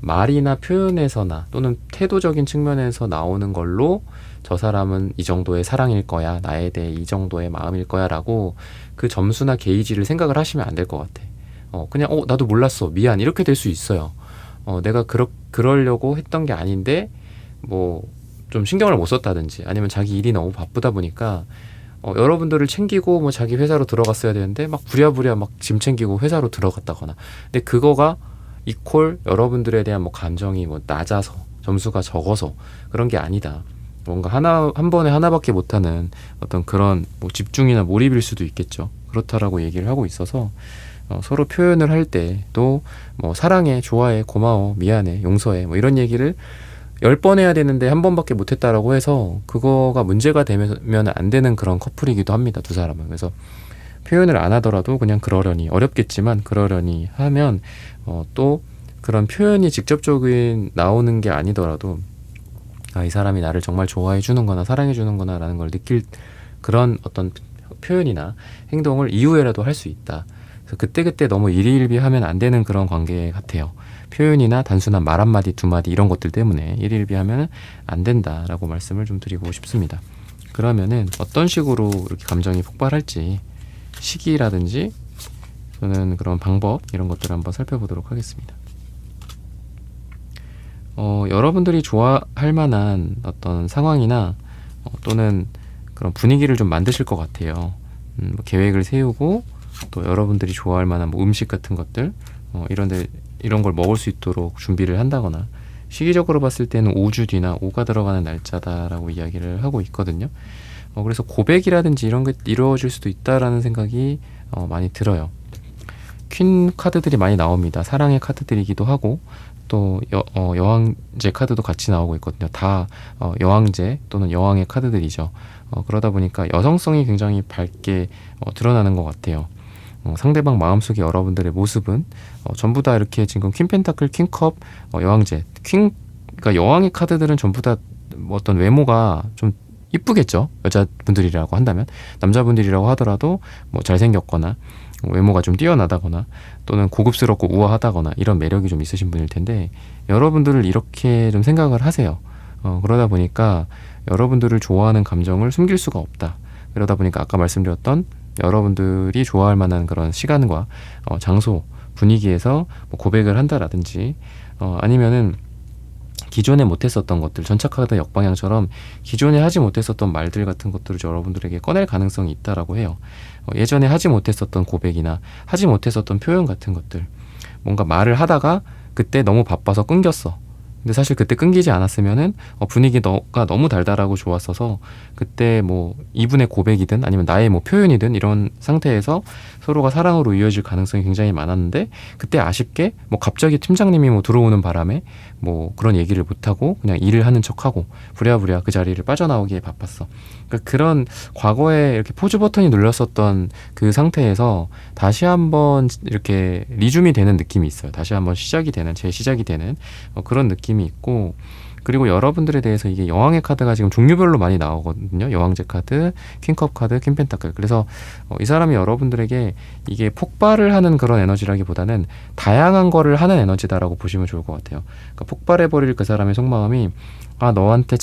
말이나 표현에서나 또는 태도적인 측면에서 나오는 걸로 저 사람은 이 정도의 사랑일 거야, 나에 대해 이 정도의 마음일 거야 라고 그 점수나 게이지를 생각을 하시면 안 될 것 같아. 그냥 나도 몰랐어, 미안, 이렇게 될 수 있어요. 내가 그러려고 했던 게 아닌데 뭐 좀 신경을 못 썼다든지 아니면 자기 일이 너무 바쁘다 보니까 여러분들을 챙기고 뭐 자기 회사로 들어갔어야 되는데 막 부랴부랴 막 짐 챙기고 회사로 들어갔다거나, 근데 그거가 이퀄 여러분들에 대한 뭐 감정이 뭐 낮아서 점수가 적어서 그런 게 아니다. 뭔가 한 번에 하나밖에 못하는 어떤 그런 뭐 집중이나 몰입일 수도 있겠죠. 그렇다라고 얘기를 하고 있어서 서로 표현을 할 때도 뭐 사랑해, 좋아해, 고마워, 미안해, 용서해 뭐 이런 얘기를 10번 해야 되는데 한 번밖에 못했다라고 해서 그거가 문제가 되면 안 되는 그런 커플이기도 합니다, 두 사람은. 그래서 표현을 안 하더라도 그냥 그러려니, 어렵겠지만 그러려니 하면 또 그런 표현이 직접적인 나오는 게 아니더라도 이 사람이 나를 정말 좋아해 주는 거나 사랑해 주는 거나 라는 걸 느낄 그런 어떤 표현이나 행동을 이후에라도 할 수 있다. 그래서 그때그때 너무 일희일비하면 안 되는 그런 관계 같아요. 표현이나 단순한 말 한마디 두마디 이런 것들 때문에 일희일비하면 안 된다라고 말씀을 좀 드리고 싶습니다. 그러면은 어떤 식으로 이렇게 감정이 폭발할지 시기라든지 또는 그런 방법 이런 것들을 한번 살펴보도록 하겠습니다. 여러분들이 좋아할 만한 어떤 상황이나 또는 그런 분위기를 좀 만드실 것 같아요. 뭐 계획을 세우고 또 여러분들이 좋아할 만한 뭐 음식 같은 것들 이런 걸 먹을 수 있도록 준비를 한다거나, 시기적으로 봤을 때는 5주 뒤나 5가 들어가는 날짜다라고 이야기를 하고 있거든요. 그래서 고백이라든지 이런 게 이루어질 수도 있다라는 생각이 많이 들어요. 퀸 카드들이 많이 나옵니다. 사랑의 카드들이기도 하고 또 여왕제 카드도 같이 나오고 있거든요. 다 여왕제 또는 여왕의 카드들이죠. 그러다 보니까 여성성이 굉장히 밝게 드러나는 것 같아요. 상대방 마음속에 여러분들의 모습은 전부 다 이렇게 지금 퀸 펜타클, 퀸컵, 여왕제, 그러니까 여왕의 카드들은 전부 다 어떤 외모가 좀 이쁘겠죠. 여자분들이라고 한다면. 남자분들이라고 하더라도 뭐 잘생겼거나 외모가 좀 뛰어나다거나 또는 고급스럽고 우아하다거나 이런 매력이 좀 있으신 분일 텐데, 여러분들을 이렇게 좀 생각을 하세요. 그러다 보니까 여러분들을 좋아하는 감정을 숨길 수가 없다. 그러다 보니까 아까 말씀드렸던 여러분들이 좋아할 만한 그런 시간과 장소, 분위기에서 뭐 고백을 한다라든지 아니면은 기존에 못했었던 것들, 전차카드 역방향처럼 기존에 하지 못했었던 말들 같은 것들을 여러분들에게 꺼낼 가능성이 있다라고 해요. 예전에 하지 못했었던 고백이나 하지 못했었던 표현 같은 것들, 뭔가 말을 하다가 그때 너무 바빠서 끊겼어. 근데 사실 그때 끊기지 않았으면은 분위기가 너무 달달하고 좋았어서 그때 뭐 이분의 고백이든 아니면 나의 뭐 표현이든 이런 상태에서 서로가 사랑으로 이어질 가능성이 굉장히 많았는데, 그때 아쉽게 뭐 갑자기 팀장님이 뭐 들어오는 바람에 뭐 그런 얘기를 못하고 그냥 일을 하는 척하고 부랴부랴 그 자리를 빠져나오기에 바빴어. 그러니까 그런 과거에 이렇게 포즈 버튼이 눌렀었던 그 상태에서 다시 한번 이렇게 리줌이 되는 느낌이 있어요. 다시 한번 시작이 되는, 재시작이 되는 그런 느낌이 있고, 그리고 여러분들에 대해서 이게 여왕의 카드가 지금 종류별로 많이 나오거든요. 여왕제 카드, 퀸컵 카드, 퀸 펜타클. 그래서 이 사람이 여러분들에게 이게 폭발을 하는 그런 에너지라기보다는 다양한 거를 하는 에너지다라고 보시면 좋을 것 같아요. 그러니까 폭발해버릴 그 사람의 속마음이 너한테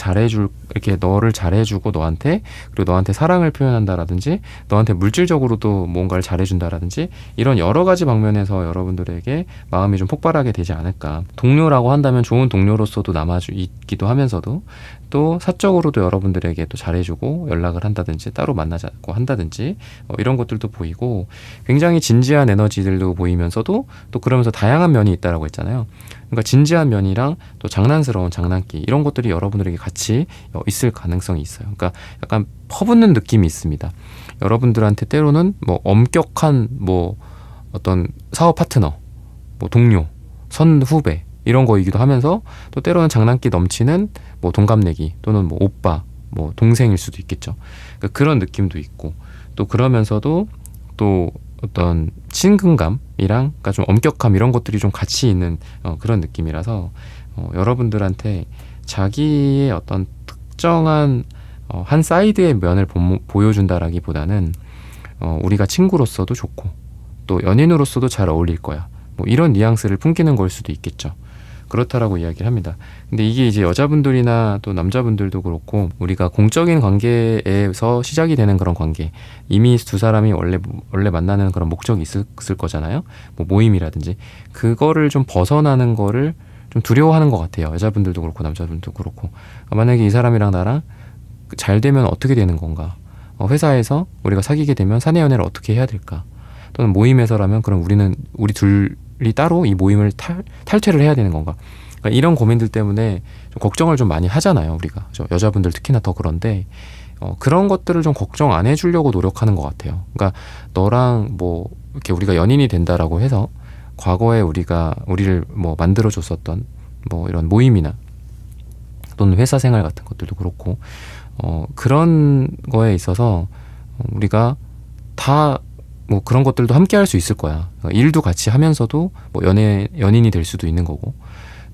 이렇게 너를 잘해주고 그리고 너한테 사랑을 표현한다라든지 너한테 물질적으로도 뭔가를 잘해준다라든지 이런 여러 가지 방면에서 여러분들에게 마음이 좀 폭발하게 되지 않을까. 동료라고 한다면 좋은 동료로서도 남아있기도 하면서도 또 사적으로도 여러분들에게 또 잘해주고 연락을 한다든지 따로 만나자고 한다든지 이런 것들도 보이고, 굉장히 진지한 에너지들도 보이면서도 또 그러면서 다양한 면이 있다라고 했잖아요. 그러니까 진지한 면이랑 또 장난스러운 장난기 이런 것들이 여러분들에게 같이 있을 가능성이 있어요. 그러니까 약간 퍼붓는 느낌이 있습니다. 여러분들한테 때로는 뭐 엄격한 뭐 어떤 사업 파트너, 뭐 동료, 선후배 이런 거이기도 하면서 또 때로는 장난기 넘치는 뭐 동갑내기 또는 뭐 오빠, 뭐 동생일 수도 있겠죠. 그러니까 그런 느낌도 있고, 또 그러면서도 또 어떤 친근감이랑 그러니까 좀 엄격함 이런 것들이 좀 같이 있는 그런 느낌이라서 여러분들한테 자기의 어떤 특정한 한 사이드의 면을 보여준다라기보다는 우리가 친구로서도 좋고 또 연인으로서도 잘 어울릴 거야. 뭐 이런 뉘앙스를 풍기는 걸 수도 있겠죠. 그렇다라고 이야기를 합니다. 근데 이게 이제 여자분들이나 또 남자분들도 그렇고 우리가 공적인 관계에서 시작이 되는 그런 관계, 이미 두 사람이 원래 만나는 그런 목적이 있을 거잖아요. 뭐 모임이라든지 그거를 좀 벗어나는 거를 좀 두려워하는 것 같아요. 여자분들도 그렇고 남자분들도 그렇고. 만약에 이 사람이랑 나랑 잘 되면 어떻게 되는 건가? 회사에서 우리가 사귀게 되면 사내 연애를 어떻게 해야 될까? 또는 모임에서라면 그럼 우리 둘이 따로 이 모임을 탈퇴를 해야 되는 건가? 그러니까 이런 고민들 때문에 좀 걱정을 좀 많이 하잖아요. 우리가 여자분들 특히나 더 그런데 그런 것들을 좀 걱정 안 해주려고 노력하는 것 같아요. 그러니까 너랑 뭐 이렇게 우리가 연인이 된다라고 해서 과거에 우리를 뭐 만들어줬었던 뭐 이런 모임이나 또는 회사 생활 같은 것들도 그렇고 그런 거에 있어서 우리가 다 뭐 그런 것들도 함께 할 수 있을 거야. 그러니까 일도 같이 하면서도 뭐 연인이 될 수도 있는 거고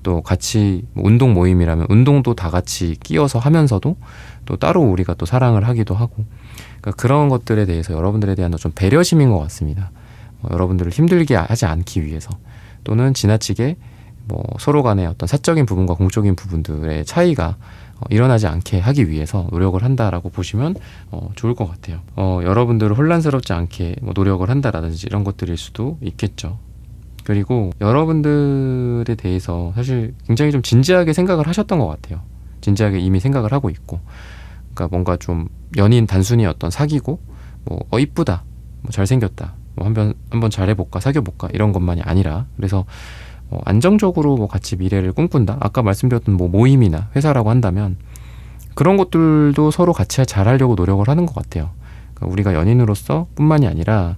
또 같이 뭐 운동 모임이라면 운동도 다 같이 끼어서 하면서도 또 따로 우리가 또 사랑을 하기도 하고 그러니까 그런 것들에 대해서 여러분들에 대한 좀 배려심인 것 같습니다. 여러분들을 힘들게 하지 않기 위해서 또는 지나치게 뭐 서로 간의 어떤 사적인 부분과 공적인 부분들의 차이가 일어나지 않게 하기 위해서 노력을 한다라고 보시면 좋을 것 같아요. 여러분들을 혼란스럽지 않게 뭐 노력을 한다라든지 이런 것들일 수도 있겠죠. 그리고 여러분들에 대해서 사실 굉장히 좀 진지하게 생각을 하셨던 것 같아요. 진지하게 이미 생각을 하고 있고 그러니까 뭔가 좀 연인 단순히 어떤 사귀고 뭐 이쁘다, 뭐 잘생겼다, 뭐 한번 잘해볼까, 사귀어볼까 이런 것만이 아니라 그래서 안정적으로 뭐 같이 미래를 꿈꾼다. 아까 말씀드렸던 뭐 모임이나 회사라고 한다면 그런 것들도 서로 같이 잘하려고 노력을 하는 것 같아요. 그러니까 우리가 연인으로서 뿐만이 아니라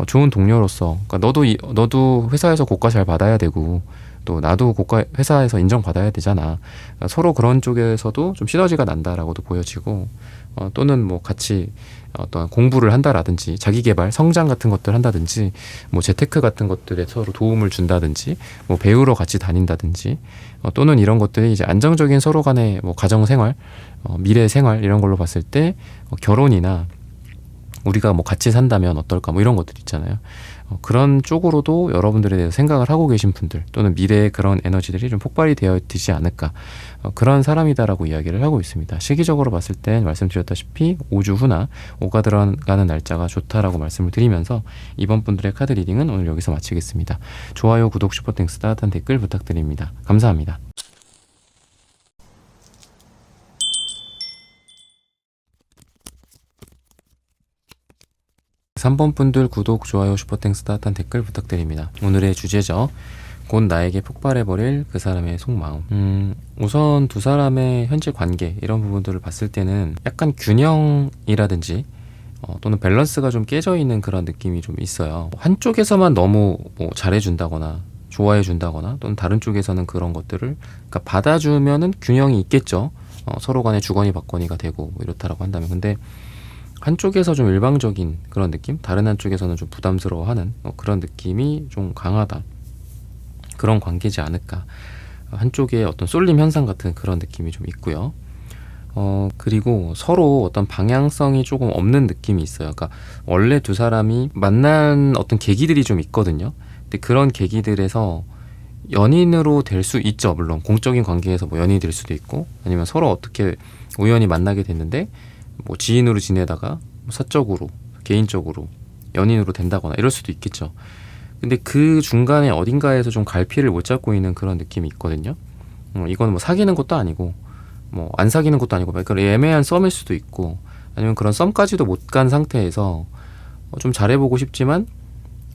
좋은 동료로서 그러니까 너도 회사에서 고과 잘 받아야 되고 또 나도 고과 회사에서 인정받아야 되잖아. 그러니까 서로 그런 쪽에서도 좀 시너지가 난다라고도 보여지고 또는 뭐 같이 어떤 공부를 한다라든지 자기 개발, 성장 같은 것들 한다든지 뭐 재테크 같은 것들에 서로 도움을 준다든지 뭐 배우러 같이 다닌다든지 또는 이런 것들이 이제 안정적인 서로 간의 뭐 가정 생활, 미래 생활 이런 걸로 봤을 때 결혼이나 우리가 뭐 같이 산다면 어떨까 뭐 이런 것들 있잖아요. 그런 쪽으로도 여러분들에 대해서 생각을 하고 계신 분들 또는 미래의 그런 에너지들이 좀 폭발이 되어 있지 않을까 그런 사람이다라고 이야기를 하고 있습니다. 시기적으로 봤을 땐 말씀드렸다시피 5주 후나 5가 들어가는 날짜가 좋다라고 말씀을 드리면서 이번 분들의 카드 리딩은 오늘 여기서 마치겠습니다. 좋아요, 구독, 슈퍼땡스, 따뜻한 댓글 부탁드립니다. 감사합니다. 3번 분들 구독, 좋아요, 슈퍼땡스, 따뜻한 댓글 부탁드립니다. 오늘의 주제죠. 곧 나에게 폭발해버릴 그 사람의 속마음. 우선 두 사람의 현재 관계 이런 부분들을 봤을 때는 약간 균형이라든지 또는 밸런스가 좀 깨져 있는 그런 느낌이 좀 있어요. 한쪽에서만 너무 뭐 잘해준다거나 좋아해준다거나 또는 다른 쪽에서는 그런 것들을 그러니까 받아주면은 균형이 있겠죠. 서로 간에 주거니 받거니가 되고 뭐 이렇다라고 한다면 근데 한쪽에서 좀 일방적인 그런 느낌, 다른 한쪽에서는 좀 부담스러워하는 그런 느낌이 좀 강하다. 그런 관계지 않을까. 한쪽에 어떤 쏠림 현상 같은 그런 느낌이 좀 있고요. 그리고 서로 어떤 방향성이 조금 없는 느낌이 있어요. 그러니까 원래 두 사람이 만난 어떤 계기들이 좀 있거든요. 근데 그런 계기들에서 연인으로 될 수 있죠. 물론 공적인 관계에서 뭐 연인이 될 수도 있고 아니면 서로 어떻게 우연히 만나게 됐는데 뭐 지인으로 지내다가 사적으로 개인적으로 연인으로 된다거나 이럴 수도 있겠죠. 근데 그 중간에 어딘가에서 좀 갈피를 못 잡고 있는 그런 느낌이 있거든요. 이거는 뭐 사귀는 것도 아니고 뭐 안 사귀는 것도 아니고 그런 애매한 썸일 수도 있고 아니면 그런 썸까지도 못 간 상태에서 좀 잘해보고 싶지만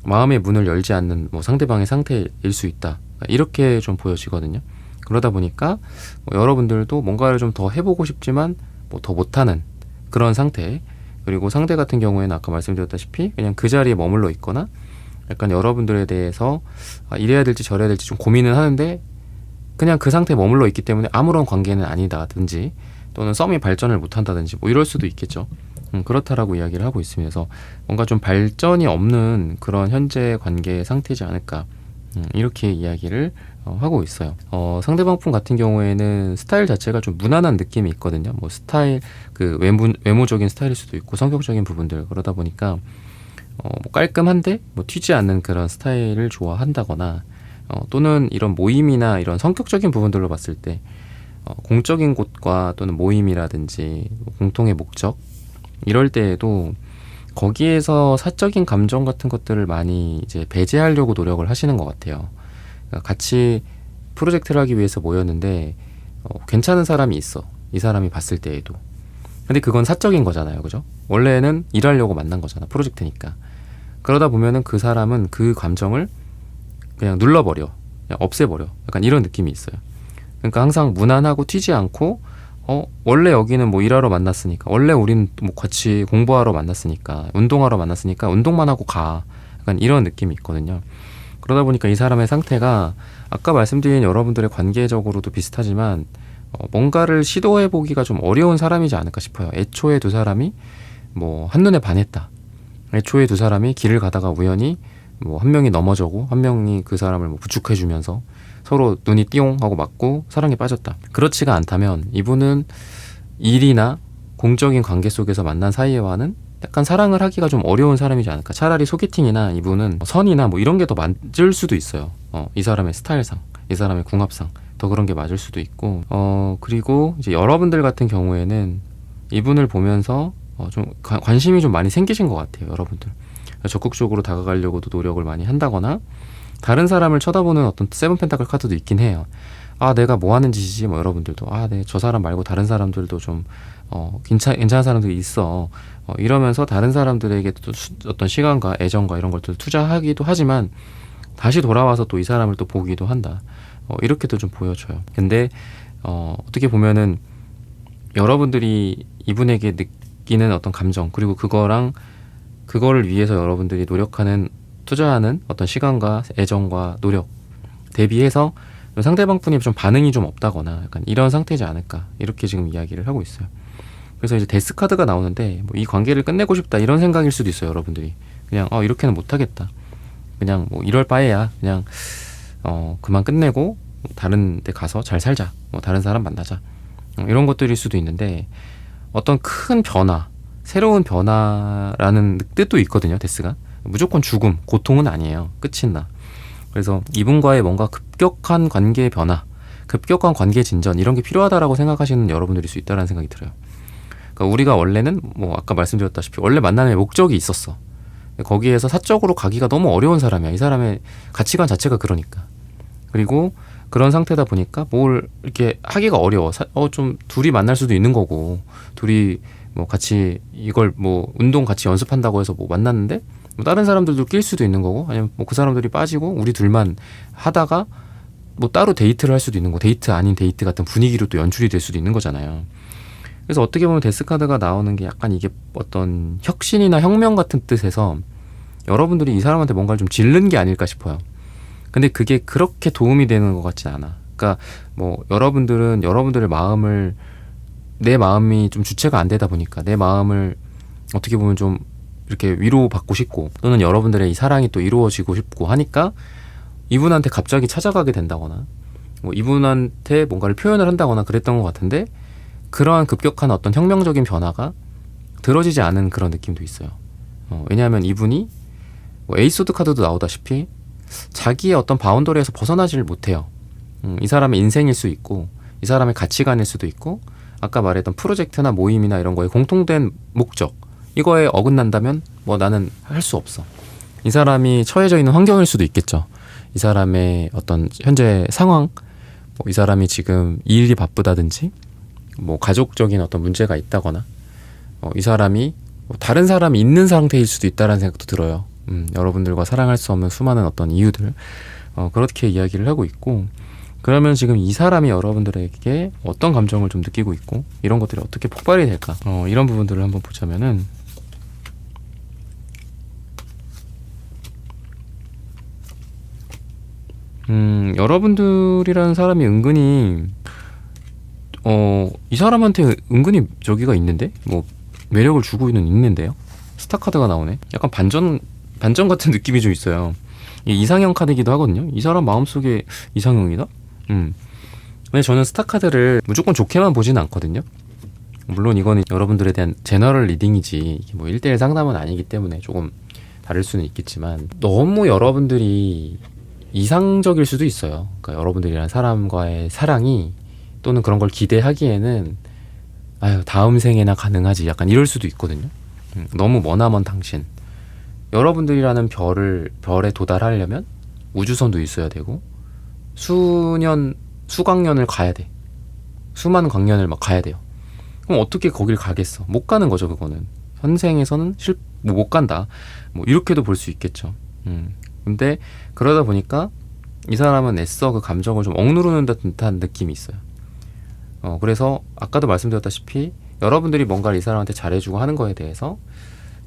마음의 문을 열지 않는 뭐 상대방의 상태일 수 있다. 이렇게 좀 보여지거든요. 그러다 보니까 뭐 여러분들도 뭔가를 좀 더 해보고 싶지만 뭐 더 못하는 그런 상태. 그리고 상대 같은 경우에는 아까 말씀드렸다시피 그냥 그 자리에 머물러 있거나 약간 여러분들에 대해서 이래야 될지 저래야 될지 좀 고민은 하는데 그냥 그 상태에 머물러 있기 때문에 아무런 관계는 아니다든지 또는 썸이 발전을 못한다든지 뭐 이럴 수도 있겠죠. 그렇다라고 이야기를 하고 있습니다. 그래서 뭔가 좀 발전이 없는 그런 현재 관계의 상태지 않을까 이렇게 이야기를 하고 있어요. 상대방 분 같은 경우에는 스타일 자체가 좀 무난한 느낌이 있거든요. 뭐 스타일, 그 외모적인 스타일일 수도 있고 성격적인 부분들, 그러다 보니까 뭐 깔끔한데 뭐 튀지 않는 그런 스타일을 좋아한다거나, 또는 이런 모임이나 이런 성격적인 부분들로 봤을 때 공적인 곳과 또는 모임이라든지 공통의 목적, 이럴 때에도 거기에서 사적인 감정 같은 것들을 많이 이제 배제하려고 노력을 하시는 것 같아요. 그러니까 같이 프로젝트를 하기 위해서 모였는데 괜찮은 사람이 있어, 이 사람이 봤을 때에도. 근데 그건 사적인 거잖아요, 그죠? 원래는 일하려고 만난 거잖아, 프로젝트니까. 그러다 보면은 그 사람은 그 감정을 그냥 눌러버려, 그냥 없애버려, 약간 이런 느낌이 있어요. 그러니까 항상 무난하고 튀지 않고, 원래 여기는 뭐 일하러 만났으니까, 원래 우린 뭐 같이 공부하러 만났으니까, 운동하러 만났으니까 운동만 하고 가, 약간 이런 느낌이 있거든요. 그러다 보니까 이 사람의 상태가 아까 말씀드린 여러분들의 관계적으로도 비슷하지만 뭔가를 시도해보기가 좀 어려운 사람이지 않을까 싶어요. 애초에 두 사람이 뭐 한눈에 반했다, 애초에 두 사람이 길을 가다가 우연히 뭐 한 명이 넘어져고 한 명이 그 사람을 뭐 부축해주면서 서로 눈이 띠용 하고 맞고 사랑에 빠졌다. 그렇지가 않다면 이분은 일이나 공적인 관계 속에서 만난 사이와는 약간 사랑을 하기가 좀 어려운 사람이지 않을까. 차라리 소개팅이나 이분은 선이나 뭐 이런 게 더 맞을 수도 있어요. 이 사람의 스타일상, 이 사람의 궁합상 더 그런 게 맞을 수도 있고, 그리고 이제 여러분들 같은 경우에는 이분을 보면서 좀 관심이 좀 많이 생기신 것 같아요, 여러분들. 적극적으로 다가가려고도 노력을 많이 한다거나, 다른 사람을 쳐다보는 어떤 세븐 펜타클 카드도 있긴 해요. 내가 뭐 하는 짓이지? 뭐 여러분들도 네, 저 사람 말고 다른 사람들도 좀 괜찮은 사람들이 있어. 이러면서 다른 사람들에게 또 어떤 시간과 애정과 이런 걸 또 투자하기도 하지만 다시 돌아와서 또 이 사람을 또 보기도 한다. 이렇게도 좀 보여져요. 근데 어떻게 보면은 여러분들이 이분에게 느끼는 어떤 감정, 그리고 그거를 위해서 여러분들이 노력하는, 투자하는 어떤 시간과 애정과 노력 대비해서 상대방 분이 좀 반응이 좀 없다거나 약간 이런 상태지 않을까, 이렇게 지금 이야기를 하고 있어요. 그래서 이제 데스 카드가 나오는데 뭐 이 관계를 끝내고 싶다 이런 생각일 수도 있어요, 여러분들이. 그냥 이렇게는 못하겠다, 그냥 뭐 이럴 바에야 그냥 그만 끝내고 다른 데 가서 잘 살자, 뭐 다른 사람 만나자, 이런 것들일 수도 있는데, 어떤 큰 변화, 새로운 변화라는 뜻도 있거든요, 데스가. 무조건 죽음, 고통은 아니에요. 끝이 나. 그래서 이분과의 뭔가 급격한 관계 변화, 급격한 관계 진전, 이런 게 필요하다라고 생각하시는 여러분들일 수 있다는 생각이 들어요. 그러니까 우리가 원래는 뭐 아까 말씀드렸다시피 원래 만남의 목적이 있었어. 거기에서 사적으로 가기가 너무 어려운 사람이야. 이 사람의 가치관 자체가 그러니까. 그리고 그런 상태다 보니까 뭘 이렇게 하기가 어려워. 좀 둘이 만날 수도 있는 거고, 둘이 뭐 같이 이걸 뭐 운동 같이 연습한다고 해서 뭐 만났는데 뭐 다른 사람들도 낄 수도 있는 거고, 아니면 뭐 그 사람들이 빠지고 우리 둘만 하다가 뭐 따로 데이트를 할 수도 있는 거, 데이트 아닌 데이트 같은 분위기로 또 연출이 될 수도 있는 거잖아요. 그래서 어떻게 보면 데스카드가 나오는 게 약간 이게 어떤 혁신이나 혁명 같은 뜻에서 여러분들이 이 사람한테 뭔가를 좀 질른 게 아닐까 싶어요. 근데 그게 그렇게 도움이 되는 것 같진 않아. 그러니까 뭐 여러분들은 여러분들의 마음을, 내 마음이 좀 주체가 안 되다 보니까 내 마음을 어떻게 보면 좀 이렇게 위로받고 싶고, 또는 여러분들의 이 사랑이 또 이루어지고 싶고 하니까 이분한테 갑자기 찾아가게 된다거나 뭐 이분한테 뭔가를 표현을 한다거나 그랬던 것 같은데, 그러한 급격한 어떤 혁명적인 변화가 들어지지 않은 그런 느낌도 있어요. 왜냐하면 이분이 뭐 에이소드 카드도 나오다시피 자기의 어떤 바운더리에서 벗어나지를 못해요. 이 사람의 인생일 수 있고, 이 사람의 가치관일 수도 있고, 아까 말했던 프로젝트나 모임이나 이런 거에 공통된 목적, 이거에 어긋난다면 뭐 나는 할 수 없어. 이 사람이 처해져 있는 환경일 수도 있겠죠. 이 사람의 어떤 현재 상황, 뭐 이 사람이 지금 일이 바쁘다든지 뭐 가족적인 어떤 문제가 있다거나, 이 사람이 뭐 다른 사람이 있는 상태일 수도 있다는 생각도 들어요. 여러분들과 사랑할 수 없는 수많은 어떤 이유들, 그렇게 이야기를 하고 있고, 그러면 지금 이 사람이 여러분들에게 어떤 감정을 좀 느끼고 있고, 이런 것들이 어떻게 폭발이 될까, 이런 부분들을 한번 보자면은, 여러분들이라는 사람이 은근히 이 사람한테 은근히 저기가 있는데, 뭐 매력을 주고 있는데요. 스타 카드가 나오네. 약간 반전 같은 느낌이 좀 있어요. 이게 이상형 카드이기도 하거든요. 이 사람 마음속에 이상형이다? 근데 저는 스타 카드를 무조건 좋게만 보지는 않거든요. 물론 이거는 여러분들에 대한 제너럴 리딩이지 이게 뭐 1대1 상담은 아니기 때문에 조금 다를 수는 있겠지만, 너무 여러분들이 이상적일 수도 있어요. 그러니까 여러분들이란 사람과의 사랑이 또는 그런 걸 기대하기에는 아유 다음 생에나 가능하지 약간 이럴 수도 있거든요. 너무 머나먼 당신. 여러분들이라는 별에 도달하려면 우주선도 있어야 되고 수광년을 가야 돼. 수만 광년을 막 가야 돼요. 그럼 어떻게 거길 가겠어? 못 가는 거죠. 그거는 현생에서는 못 간다, 뭐 이렇게도 볼 수 있겠죠. 근데 그러다 보니까 이 사람은 애써 그 감정을 좀 억누르는 듯한 느낌이 있어요. 그래서 아까도 말씀드렸다시피 여러분들이 뭔가를 이 사람한테 잘해주고 하는 거에 대해서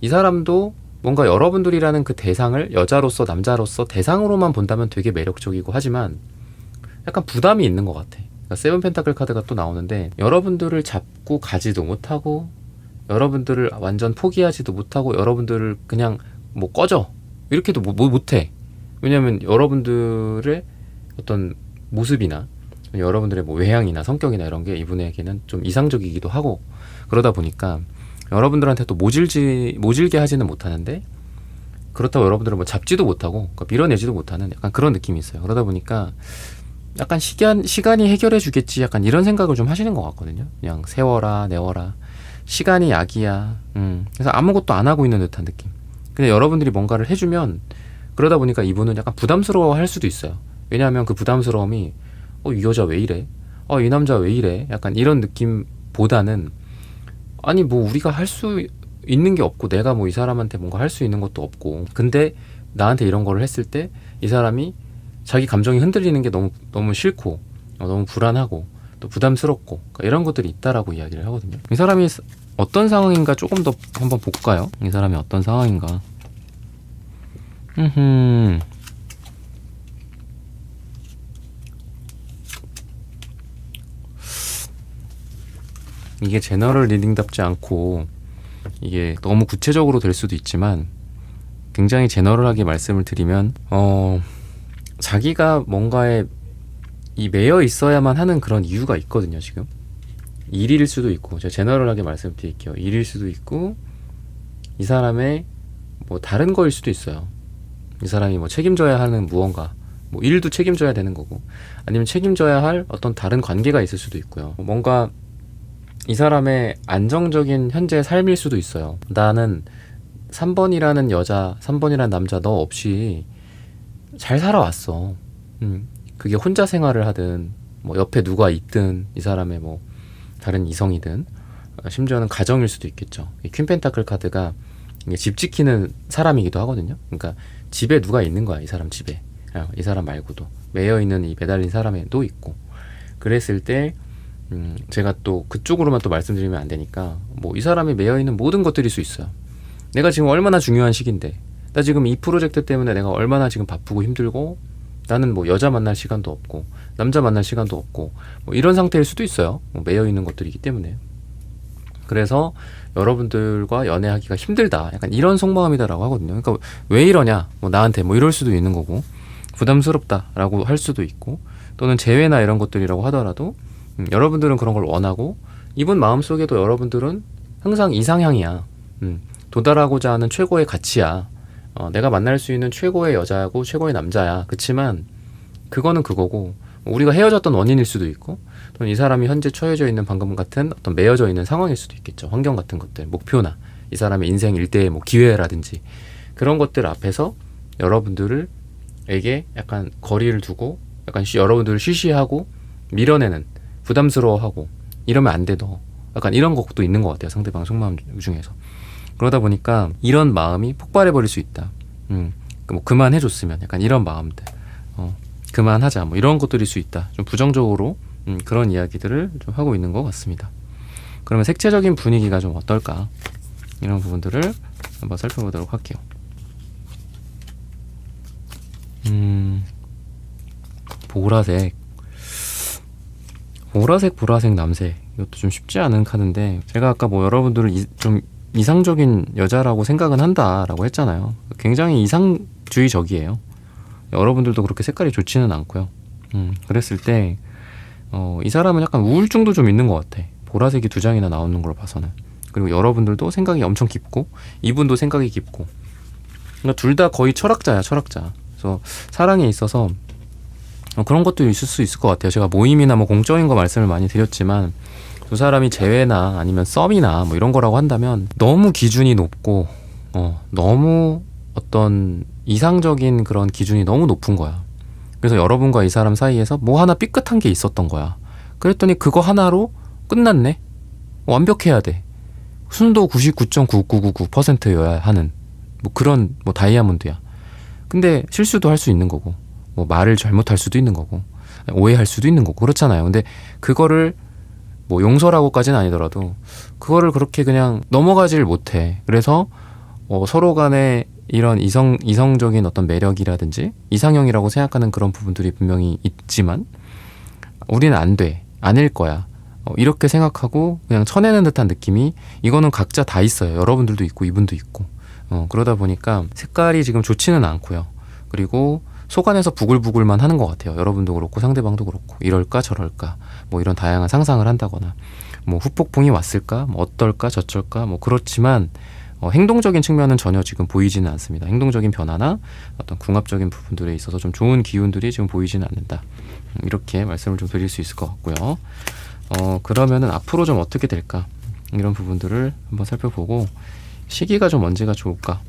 이 사람도 뭔가 여러분들이라는 그 대상을 여자로서 남자로서 대상으로만 본다면 되게 매력적이고 하지만 약간 부담이 있는 것 같아. 그러니까 세븐 펜타클 카드가 또 나오는데, 여러분들을 잡고 가지도 못하고 여러분들을 완전 포기하지도 못하고 여러분들을 그냥 뭐 꺼져 이렇게도 못해. 왜냐면 여러분들의 어떤 모습이나 여러분들의 뭐 외향이나 성격이나 이런 게 이분에게는 좀 이상적이기도 하고, 그러다 보니까 여러분들한테 또 모질게 하지는 못하는데, 그렇다고 여러분들은 뭐 잡지도 못하고 그러니까 밀어내지도 못하는 약간 그런 느낌이 있어요. 그러다 보니까 약간 시간이 해결해 주겠지 약간 이런 생각을 좀 하시는 것 같거든요. 그냥 세워라 내워라, 시간이 약이야. 그래서 아무것도 안 하고 있는 듯한 느낌. 근데 여러분들이 뭔가를 해주면, 그러다 보니까 이분은 약간 부담스러워 할 수도 있어요. 왜냐하면 그 부담스러움이 이 여자 왜 이래? 이 남자 왜 이래? 약간 이런 느낌보다는, 아니 뭐 우리가 할 수 있는 게 없고 내가 뭐 이 사람한테 뭔가 할 수 있는 것도 없고, 근데 나한테 이런 거를 했을 때 이 사람이 자기 감정이 흔들리는 게 너무 싫고 너무 불안하고 또 부담스럽고, 그러니까 이런 것들이 있다라고 이야기를 하거든요. 이 사람이 어떤 상황인가 조금 더 한번 볼까요? 이 사람이 어떤 상황인가. 이게 제너럴 리딩답지 않고 이게 너무 구체적으로 될 수도 있지만, 굉장히 제너럴하게 말씀을 드리면 자기가 뭔가에 매여 있어야만 하는 그런 이유가 있거든요. 지금 일일 수도 있고, 제가 제너럴하게 말씀드릴게요. 일일 수도 있고, 이 사람의 뭐 다른 거일 수도 있어요. 이 사람이 뭐 책임져야 하는 무언가, 뭐 일도 책임져야 되는 거고, 아니면 책임져야 할 어떤 다른 관계가 있을 수도 있고요. 뭔가 이 사람의 안정적인 현재 삶일 수도 있어요. 나는 3번이라는 여자, 3번이라는 남자 너 없이 잘 살아왔어. 그게 혼자 생활을 하든 뭐 옆에 누가 있든 이 사람의 뭐 다른 이성이든, 심지어는 가정일 수도 있겠죠. 이 퀸 펜타클 카드가 집 지키는 사람이기도 하거든요. 그러니까 집에 누가 있는 거야. 이 사람 집에. 이 사람 말고도 매여 있는 이 매달린 사람에도 있고. 그랬을 때 제가 또 그쪽으로만 또 말씀드리면 안 되니까, 뭐 이 사람이 매여 있는 모든 것들일 수 있어요. 내가 지금 얼마나 중요한 시기인데, 나 지금 이 프로젝트 때문에 내가 얼마나 지금 바쁘고 힘들고, 나는 뭐 여자 만날 시간도 없고 남자 만날 시간도 없고 뭐 이런 상태일 수도 있어요. 뭐 매여 있는 것들이기 때문에. 그래서 여러분들과 연애하기가 힘들다 약간 이런 속마음이다라고 하거든요. 그러니까 왜 이러냐 뭐 나한테 뭐 이럴 수도 있는 거고, 부담스럽다라고 할 수도 있고, 또는 재회나 이런 것들이라고 하더라도 여러분들은 그런 걸 원하고, 이분 마음속에도 여러분들은 항상 이상향이야. 도달하고자 하는 최고의 가치야. 내가 만날 수 있는 최고의 여자고 최고의 남자야. 그치만 그거는 그거고, 우리가 헤어졌던 원인일 수도 있고, 또는 이 사람이 현재 처해져 있는 방금 같은 어떤 매여져 있는 상황일 수도 있겠죠. 환경 같은 것들, 목표나 이 사람의 인생 일대의 뭐 기회라든지 그런 것들 앞에서 여러분들에게 약간 거리를 두고, 약간 여러분들을 쉬쉬하고 밀어내는, 부담스러워하고 이러면 안 돼 너, 약간 이런 것도 있는 것 같아요. 상대방 속마음 중에서. 그러다 보니까 이런 마음이 폭발해버릴 수 있다. 뭐 그만해줬으면 약간 이런 마음들, 그만하자 뭐 이런 것들일 수 있다. 좀 부정적으로 그런 이야기들을 좀 하고 있는 것 같습니다. 그러면 색채적인 분위기가 좀 어떨까, 이런 부분들을 한번 살펴보도록 할게요. 보라색 남색, 이것도 좀 쉽지 않은 카드인데, 제가 아까 뭐 여러분들을 좀 이상적인 여자라고 생각은 한다라고 했잖아요. 굉장히 이상주의적이에요. 여러분들도 그렇게 색깔이 좋지는 않고요. 그랬을 때 이 사람은 약간 우울증도 좀 있는 것 같아. 보라색이 2장이나 나오는 걸 봐서는. 그리고 여러분들도 생각이 엄청 깊고 이분도 생각이 깊고, 그러니까 둘 다 거의 철학자야, 철학자. 그래서 사랑에 있어서 그런 것도 있을 수 있을 것 같아요. 제가 모임이나 뭐 공적인 거 말씀을 많이 드렸지만, 두 사람이 재회나 아니면 썸이나 뭐 이런 거라고 한다면 너무 기준이 높고 너무 어떤 이상적인 그런 기준이 너무 높은 거야. 그래서 여러분과 이 사람 사이에서 뭐 하나 삐끗한 게 있었던 거야. 그랬더니 그거 하나로 끝났네. 완벽해야 돼. 순도 99.9999%여야 하는 뭐 그런 뭐 다이아몬드야. 근데 실수도 할 수 있는 거고, 뭐 말을 잘못할 수도 있는 거고, 오해할 수도 있는 거고, 그렇잖아요. 근데 그거를 뭐 용서라고까지는 아니더라도 그거를 그렇게 그냥 넘어가질 못해. 그래서 서로 간에 이런 이성적인 어떤 매력이라든지 이상형이라고 생각하는 그런 부분들이 분명히 있지만, 우리는 안 돼, 아닐 거야, 이렇게 생각하고 그냥 쳐내는 듯한 느낌이, 이거는 각자 다 있어요. 여러분들도 있고 이분도 있고. 그러다 보니까 색깔이 지금 좋지는 않고요. 그리고 속 안에서 부글부글만 하는 것 같아요. 여러분도 그렇고 상대방도 그렇고. 이럴까 저럴까 뭐 이런 다양한 상상을 한다거나, 뭐 후폭풍이 왔을까, 뭐 어떨까 저쩔까, 뭐 그렇지만 행동적인 측면은 전혀 지금 보이지는 않습니다. 행동적인 변화나 어떤 궁합적인 부분들에 있어서 좀 좋은 기운들이 지금 보이지는 않는다. 이렇게 말씀을 좀 드릴 수 있을 것 같고요. 그러면은 앞으로 좀 어떻게 될까, 이런 부분들을 한번 살펴보고, 시기가 좀 언제가 좋을까.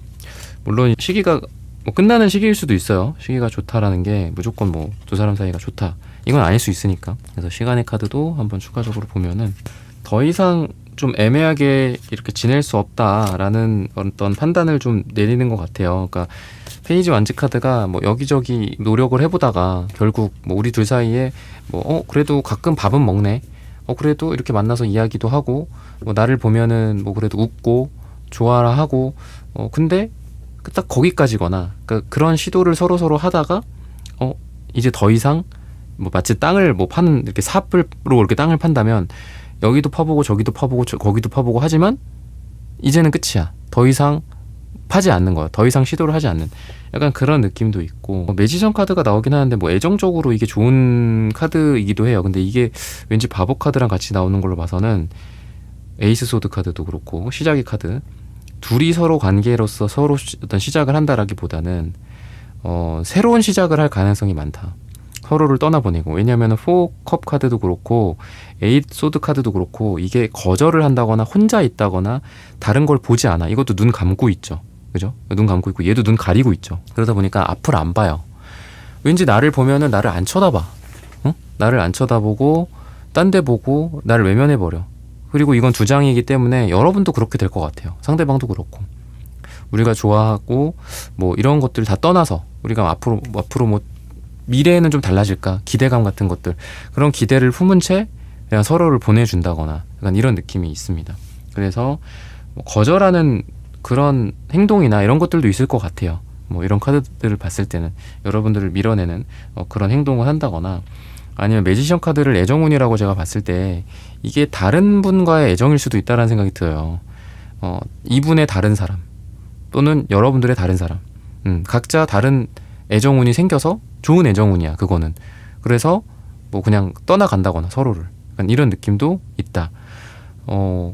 물론 시기가 뭐 끝나는 시기일 수도 있어요. 시기가 좋다라는 게 무조건 뭐 두 사람 사이가 좋다, 이건 아닐 수 있으니까. 그래서 시간의 카드도 한번 추가적으로 보면은 더 이상 좀 애매하게 이렇게 지낼 수 없다라는 어떤 판단을 좀 내리는 것 같아요. 그러니까 페이지 완즈 카드가 뭐 여기저기 노력을 해보다가 결국 뭐 우리 둘 사이에 뭐 그래도 가끔 밥은 먹네, 그래도 이렇게 만나서 이야기도 하고, 뭐 나를 보면은 뭐 그래도 웃고 좋아라 하고, 근데 딱 거기까지거나, 그러니까 그런 시도를 서로 하다가 이제 더 이상 뭐 마치 땅을 뭐 파는, 이렇게 삽으로 이렇게 땅을 판다면 여기도 파보고 저기도 파보고 거기도 파보고 하지만 이제는 끝이야. 더 이상 파지 않는 거야. 더 이상 시도를 하지 않는, 약간 그런 느낌도 있고, 매지션 카드가 나오긴 하는데 뭐 애정적으로 이게 좋은 카드이기도 해요. 근데 이게 왠지 바보 카드랑 같이 나오는 걸로 봐서는 에이스 소드 카드도 그렇고 시작의 카드, 둘이 서로 관계로서 서로 어떤 시작을 한다라기보다는 새로운 시작을 할 가능성이 많다. 서로를 떠나보내고. 왜냐하면 4컵 카드도 그렇고 8 소드 카드도 그렇고, 이게 거절을 한다거나 혼자 있다거나 다른 걸 보지 않아. 이것도 눈 감고 있죠. 그죠? 눈 감고 있고 얘도 눈 가리고 있죠. 그러다 보니까 앞을 안 봐요. 왠지 나를 보면은 나를 안 쳐다봐. 나를 안 쳐다보고 딴 데 보고 나를 외면해버려. 그리고 이건 2장이기 때문에 여러분도 그렇게 될 것 같아요. 상대방도 그렇고. 우리가 좋아하고 뭐 이런 것들 다 떠나서 우리가 앞으로 뭐 미래에는 좀 달라질까, 기대감 같은 것들, 그런 기대를 품은 채 그냥 서로를 보내준다거나 약간 이런 느낌이 있습니다. 그래서 뭐 거절하는 그런 행동이나 이런 것들도 있을 것 같아요. 뭐 이런 카드들을 봤을 때는 여러분들을 밀어내는 그런 행동을 한다거나, 아니면 매지션 카드를 애정운이라고 제가 봤을 때 이게 다른 분과의 애정일 수도 있다는 생각이 들어요. 이분의 다른 사람 또는 여러분들의 다른 사람, 각자 다른 애정운이 생겨서 좋은 애정운이야 그거는. 그래서 뭐 그냥 떠나간다거나 서로를, 약간 이런 느낌도 있다.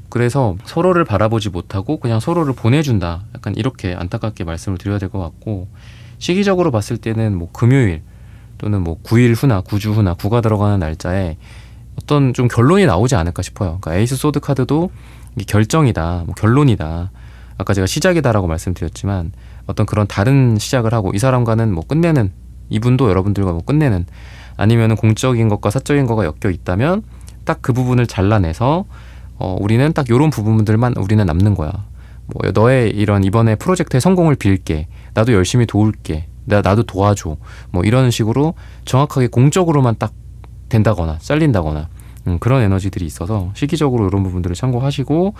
그래서 서로를 바라보지 못하고 그냥 서로를 보내준다, 약간 이렇게 안타깝게 말씀을 드려야 될 것 같고, 시기적으로 봤을 때는 뭐 금요일 또는 뭐 9일 후나 9주 후나 9가 들어가는 날짜에 어떤 좀 결론이 나오지 않을까 싶어요. 그러니까 에이스 소드 카드도 이게 결정이다, 뭐 결론이다, 아까 제가 시작이다라고 말씀드렸지만 어떤 그런 다른 시작을 하고 이 사람과는 뭐 끝내는, 이분도 여러분들과 뭐 끝내는, 아니면은 공적인 것과 사적인 거가 엮여 있다면 딱 그 부분을 잘라내서 우리는 딱 요런 부분들만 우리는 남는 거야. 뭐 너의 이런 이번에 프로젝트의 성공을 빌게, 나도 열심히 도울게, 나도 도와줘, 뭐 이런 식으로 정확하게 공적으로만 딱 된다거나 잘린다거나, 그런 에너지들이 있어서 시기적으로 이런 부분들을 참고하시고,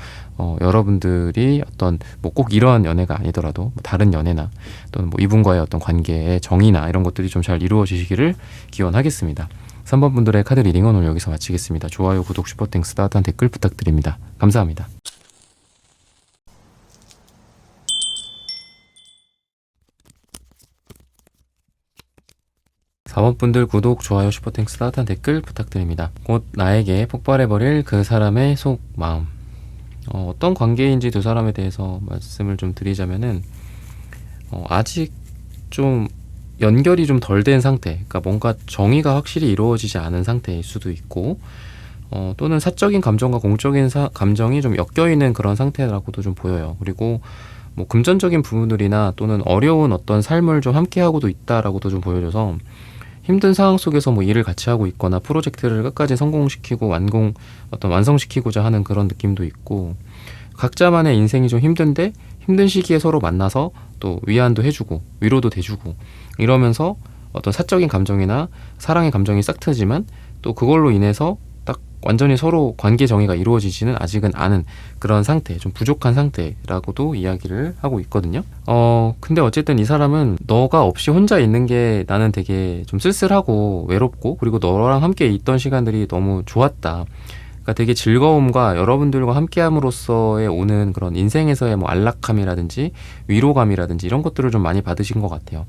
여러분들이 어떤 뭐 꼭 이러한 연애가 아니더라도 뭐 다른 연애나 또는 뭐 이분과의 어떤 관계의 정의나 이런 것들이 좀 잘 이루어지시기를 기원하겠습니다. 3번 분들의 카드 리딩은 오늘 여기서 마치겠습니다. 좋아요, 구독, 슈퍼땡스, 따뜻한 댓글 부탁드립니다. 감사합니다. 4번 분들 구독, 좋아요, 슈퍼땡스, 따뜻한 댓글 부탁드립니다. 곧 나에게 폭발해버릴 그 사람의 속 마음. 어떤 관계인지 두 사람에 대해서 말씀을 좀 드리자면은 아직 좀 연결이 좀 덜 된 상태, 그러니까 뭔가 정의가 확실히 이루어지지 않은 상태일 수도 있고, 또는 사적인 감정과 공적인 감정이 좀 엮여있는 그런 상태라고도 좀 보여요. 그리고 뭐 금전적인 부분들이나 또는 어려운 어떤 삶을 좀 함께하고도 있다라고도 좀 보여줘서 힘든 상황 속에서 뭐 일을 같이 하고 있거나 프로젝트를 끝까지 성공시키고 완성시키고자 하는 그런 느낌도 있고, 각자만의 인생이 좀 힘든데 힘든 시기에 서로 만나서 또 위안도 해주고 위로도 돼주고 이러면서 어떤 사적인 감정이나 사랑의 감정이 싹 트지만 또 그걸로 인해서 딱 완전히 서로 관계 정의가 이루어지지는 아직은 않은 그런 상태, 좀 부족한 상태라고도 이야기를 하고 있거든요. 근데 어쨌든 이 사람은 너가 없이 혼자 있는 게 나는 되게 좀 쓸쓸하고 외롭고, 그리고 너랑 함께 있던 시간들이 너무 좋았다. 그러니까 되게 즐거움과 여러분들과 함께함으로써의 오는 그런 인생에서의 뭐 안락함이라든지 위로감이라든지 이런 것들을 좀 많이 받으신 것 같아요.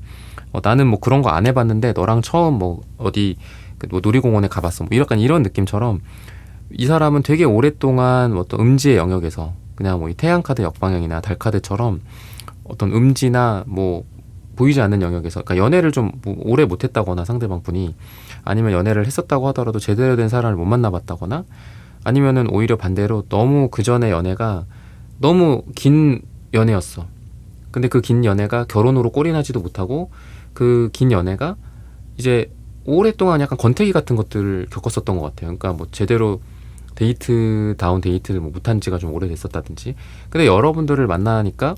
나는 뭐 그런 거 안 해봤는데 너랑 처음 뭐 어디 뭐 놀이공원에 가봤어, 뭐 약간 이런 느낌처럼 이 사람은 되게 오랫동안 어떤 음지의 영역에서 그냥 뭐 이 태양카드 역방향이나 달카드처럼 어떤 음지나 뭐 보이지 않는 영역에서, 그러니까 연애를 좀 뭐 오래 못했다거나 상대방 분이, 아니면 연애를 했었다고 하더라도 제대로 된 사람을 못 만나봤다거나, 아니면은 오히려 반대로 너무 그 전에 연애가 너무 긴 연애였어. 근데 그 긴 연애가 결혼으로 꼴이 나지도 못하고, 그 긴 연애가 이제 오랫동안 약간 권태기 같은 것들을 겪었었던 것 같아요. 그러니까 뭐 제대로 데이트다운 데이트를 뭐 못한 지가 좀 오래됐었다든지. 근데 여러분들을 만나니까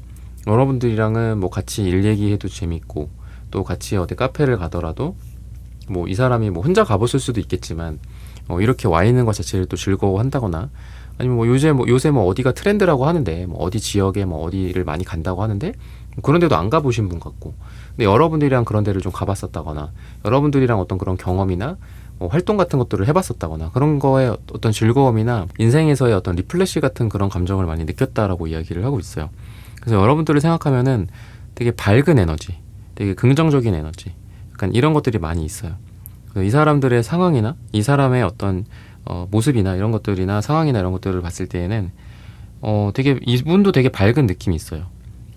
여러분들이랑은 뭐 같이 일 얘기해도 재밌고, 또 같이 어디 카페를 가더라도 뭐 이 사람이 뭐 혼자 가봤을 수도 있겠지만 이렇게 와 있는 것 자체를 또 즐거워한다거나, 아니면 뭐 요새 뭐 어디가 트렌드라고 하는데 뭐 어디 지역에 뭐 어디를 많이 간다고 하는데 그런 데도 안 가보신 분 같고, 근데 여러분들이랑 그런 데를 좀 가봤었다거나, 여러분들이랑 어떤 그런 경험이나 활동 같은 것들을 해봤었다거나, 그런 거에 어떤 즐거움이나 인생에서의 어떤 리플래시 같은 그런 감정을 많이 느꼈다라고 이야기를 하고 있어요. 그래서 여러분들을 생각하면은 되게 밝은 에너지, 되게 긍정적인 에너지, 약간 이런 것들이 많이 있어요. 이 사람들의 상황이나 이 사람의 어떤 모습이나 이런 것들이나 상황이나 이런 것들을 봤을 때에는 되게 이분도 되게 밝은 느낌이 있어요.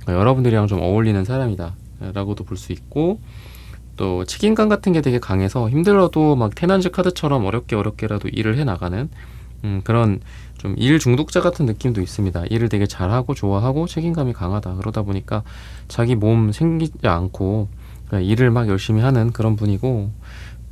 그러니까 여러분들이랑 좀 어울리는 사람이다 라고도 볼 수 있고, 또 책임감 같은 게 되게 강해서 힘들어도 막 테넌즈 카드처럼 어렵게라도 일을 해나가는 그런 좀 일 중독자 같은 느낌도 있습니다. 일을 되게 잘하고 좋아하고 책임감이 강하다. 그러다 보니까 자기 몸 생기지 않고 그냥 일을 막 열심히 하는 그런 분이고,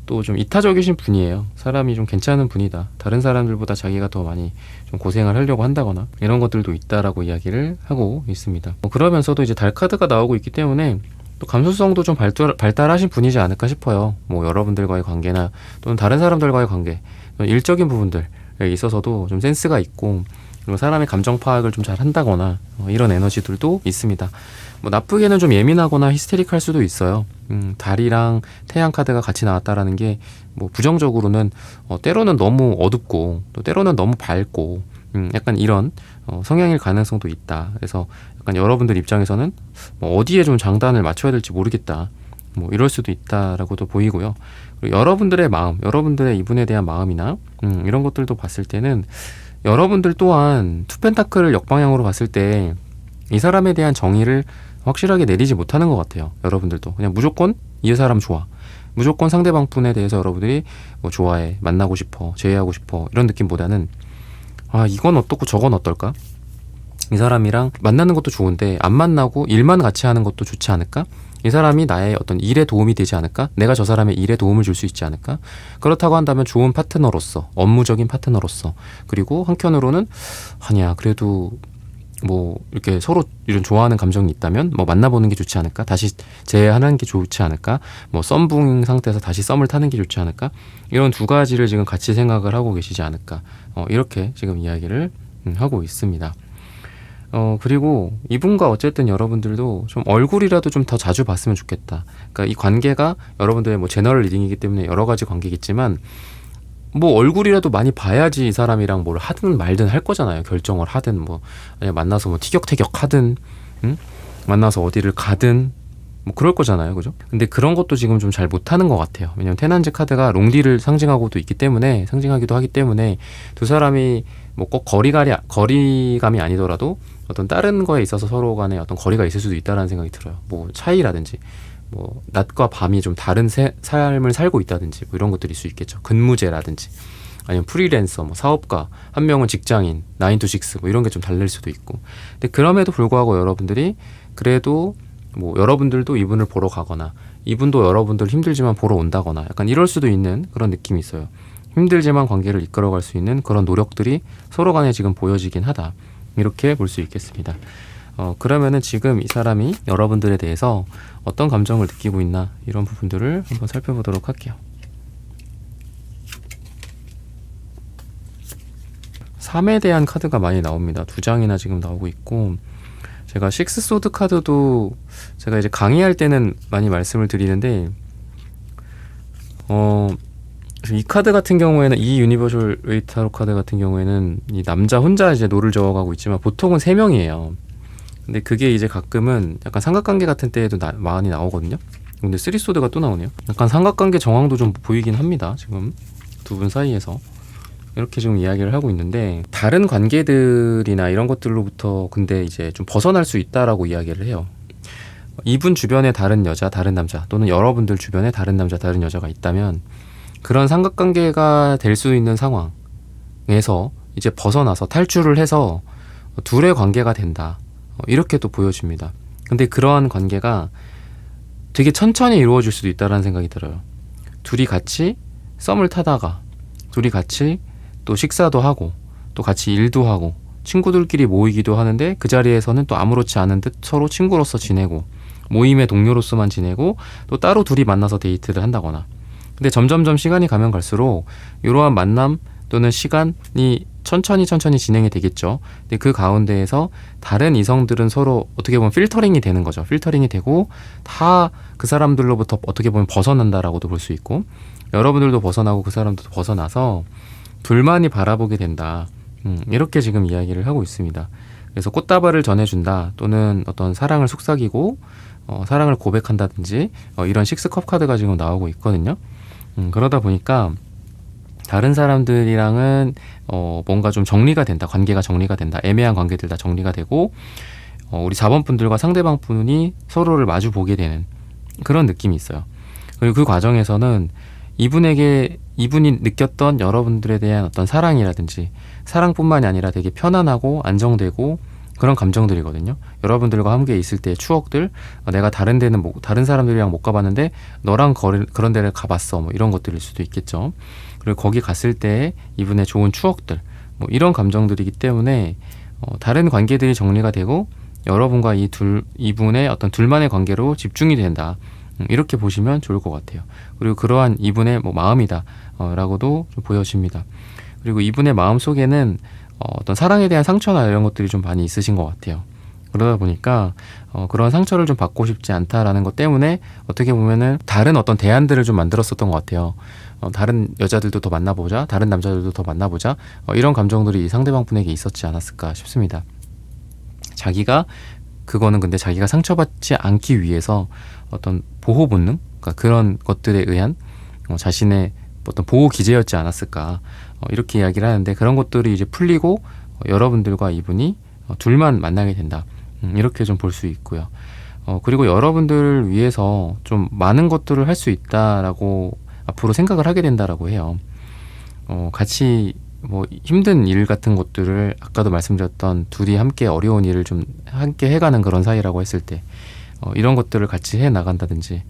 또 좀 이타적이신 분이에요. 사람이 좀 괜찮은 분이다. 다른 사람들보다 자기가 더 많이 좀 고생을 하려고 한다거나 이런 것들도 있다라고 이야기를 하고 있습니다. 그러면서도 이제 달 카드가 나오고 있기 때문에 또 감수성도 좀 발달하신 분이지 않을까 싶어요. 뭐 여러분들과의 관계나 또는 다른 사람들과의 관계, 일적인 부분들에 있어서도 좀 센스가 있고, 그리고 사람의 감정 파악을 좀 잘 한다거나 이런 에너지들도 있습니다. 뭐 나쁘게는 좀 예민하거나 히스테릭할 수도 있어요. 달이랑 태양 카드가 같이 나왔다라는 게 뭐 부정적으로는 때로는 너무 어둡고 또 때로는 너무 밝고 약간 이런 성향일 가능성도 있다. 그래서 약간 여러분들 입장에서는 뭐 어디에 좀 장단을 맞춰야 될지 모르겠다, 뭐 이럴 수도 있다라고도 보이고요. 그리고 여러분들의 마음, 여러분들의 이분에 대한 마음이나 이런 것들도 봤을 때는 여러분들 또한 투펜타클을 역방향으로 봤을 때 이 사람에 대한 정의를 확실하게 내리지 못하는 것 같아요. 여러분들도 그냥 무조건 이 사람 좋아, 무조건 상대방 분에 대해서 여러분들이 뭐 좋아해, 만나고 싶어, 제외하고 싶어 이런 느낌보다는 이건 어떻고 저건 어떨까? 이 사람이랑 만나는 것도 좋은데 안 만나고 일만 같이 하는 것도 좋지 않을까? 이 사람이 나의 어떤 일에 도움이 되지 않을까? 내가 저 사람의 일에 도움을 줄 수 있지 않을까? 그렇다고 한다면 좋은 파트너로서, 업무적인 파트너로서, 그리고 한편으로는 아니야 그래도 뭐 이렇게 서로 이런 좋아하는 감정이 있다면 뭐 만나보는 게 좋지 않을까? 다시 재하는 게 좋지 않을까? 뭐 썸붕 상태에서 다시 썸을 타는 게 좋지 않을까? 이런 두 가지를 지금 같이 생각을 하고 계시지 않을까? 이렇게 지금 이야기를 하고 있습니다. 그리고 이분과 어쨌든 여러분들도 좀 얼굴이라도 좀 더 자주 봤으면 좋겠다. 그러니까 이 관계가 여러분들의 뭐 제너럴 리딩이기 때문에 여러 가지 관계겠지만, 뭐 얼굴이라도 많이 봐야지 이 사람이랑 뭘 하든 말든 할 거잖아요. 결정을 하든 뭐 아니면 만나서 뭐 티격태격 하든 만나서 어디를 가든 뭐 그럴 거잖아요, 그죠? 근데 그런 것도 지금 좀 잘 못하는 것 같아요. 왜냐면 테난즈 카드가 롱디를 상징하고도 있기 때문에, 상징하기도 하기 때문에 두 사람이 뭐 꼭 거리감이 아니더라도 어떤 다른 거에 있어서 서로 간에 어떤 거리가 있을 수도 있다라는 생각이 들어요. 뭐 차이라든지 뭐 낮과 밤이 좀 다른 삶을 살고 있다든지 뭐 이런 것들이 있을 수 있겠죠. 근무제라든지 아니면 프리랜서, 뭐 사업가, 한 명은 직장인, 9 to 6 뭐 이런 게 좀 다를 수도 있고. 근데 그럼에도 불구하고 여러분들이 그래도 뭐 여러분들도 이분을 보러 가거나 이분도 여러분들 힘들지만 보러 온다거나 약간 이럴 수도 있는 그런 느낌이 있어요. 힘들지만 관계를 이끌어갈 수 있는 그런 노력들이 서로 간에 지금 보여지긴 하다. 이렇게 볼 수 있겠습니다. 그러면은 지금 이 사람이 여러분들에 대해서 어떤 감정을 느끼고 있나 이런 부분들을 한번 살펴보도록 할게요. 3에 대한 카드가 많이 나옵니다. 2장이나 지금 나오고 있고, 제가 식스 소드 카드도 제가 이제 강의할 때는 많이 말씀을 드리는데, 이 카드 같은 경우에는, 이 유니버셜 웨이타로 카드 같은 경우에는 이 남자 혼자 이제 노를 저어가고 있지만 보통은 3명이에요. 근데 그게 이제 가끔은 약간 삼각관계 같은 때에도 많이 나오거든요. 근데 3 소드가 또 나오네요. 약간 삼각관계 정황도 좀 보이긴 합니다. 지금 두 분 사이에서. 이렇게 지금 이야기를 하고 있는데, 다른 관계들이나 이런 것들로부터 근데 이제 좀 벗어날 수 있다라고 이야기를 해요. 이분 주변에 다른 여자, 다른 남자, 또는 여러분들 주변에 다른 남자, 다른 여자가 있다면 그런 삼각관계가 될 수 있는 상황에서 이제 벗어나서 탈출을 해서 둘의 관계가 된다. 이렇게 또 보여집니다. 근데 그러한 관계가 되게 천천히 이루어질 수도 있다는 생각이 들어요. 둘이 같이 썸을 타다가 둘이 같이 또 식사도 하고 또 같이 일도 하고 친구들끼리 모이기도 하는데 그 자리에서는 또 아무렇지 않은 듯 서로 친구로서 지내고 모임의 동료로서만 지내고 또 따로 둘이 만나서 데이트를 한다거나. 근데 점점점 시간이 가면 갈수록 이러한 만남 또는 시간이 천천히 진행이 되겠죠. 근데 그 가운데에서 다른 이성들은 서로 어떻게 보면 필터링이 되는 거죠. 필터링이 되고 다 그 사람들로부터 어떻게 보면 벗어난다라고도 볼 수 있고, 여러분들도 벗어나고 그 사람도 벗어나서 둘만이 바라보게 된다. 이렇게 지금 이야기를 하고 있습니다. 그래서 꽃다발을 전해준다, 또는 어떤 사랑을 속삭이고 사랑을 고백한다든지 이런 식스컵 카드가 지금 나오고 있거든요. 그러다 보니까 다른 사람들이랑은 뭔가 좀 정리가 된다. 관계가 정리가 된다. 애매한 관계들 다 정리가 되고 우리 4번 분들과 상대방 분이 서로를 마주 보게 되는 그런 느낌이 있어요. 그리고 그 과정에서는 이분이 느꼈던 여러분들에 대한 어떤 사랑이라든지, 사랑뿐만이 아니라 되게 편안하고 안정되고 그런 감정들이거든요. 여러분들과 함께 있을 때의 추억들, 내가 다른 사람들이랑 못 가봤는데 너랑 그런 데를 가봤어, 뭐 이런 것들일 수도 있겠죠. 그리고 거기 갔을 때 이분의 좋은 추억들, 뭐 이런 감정들이기 때문에 다른 관계들이 정리가 되고 여러분과 이분의 어떤 둘만의 관계로 집중이 된다. 이렇게 보시면 좋을 것 같아요. 그리고 그러한 이분의 뭐 마음이다 라고도 좀 보여집니다. 그리고 이분의 마음 속에는 어떤 사랑에 대한 상처나 이런 것들이 좀 많이 있으신 것 같아요. 그러다 보니까 그런 상처를 좀 받고 싶지 않다라는 것 때문에 어떻게 보면은 다른 어떤 대안들을 좀 만들었었던 것 같아요. 다른 여자들도 더 만나보자, 다른 남자들도 더 만나보자, 이런 감정들이 이 상대방 분에게 있었지 않았을까 싶습니다. 그거는 근데 자기가 상처받지 않기 위해서 어떤 보호 본능, 그러니까 그런 것들에 의한 자신의 어떤 보호 기제였지 않았을까, 이렇게 이야기를 하는데, 그런 것들이 이제 풀리고 여러분들과 이분이 둘만 만나게 된다. 이렇게 좀 볼 수 있고요. 그리고 여러분들을 위해서 좀 많은 것들을 할 수 있다라고 앞으로 생각을 하게 된다라고 해요. 같이 뭐 힘든 일 같은 것들을, 아까도 말씀드렸던 둘이 함께 어려운 일을 좀 함께 해가는 그런 사이라고 했을 때 이런 것들을 같이 해 나간다든지,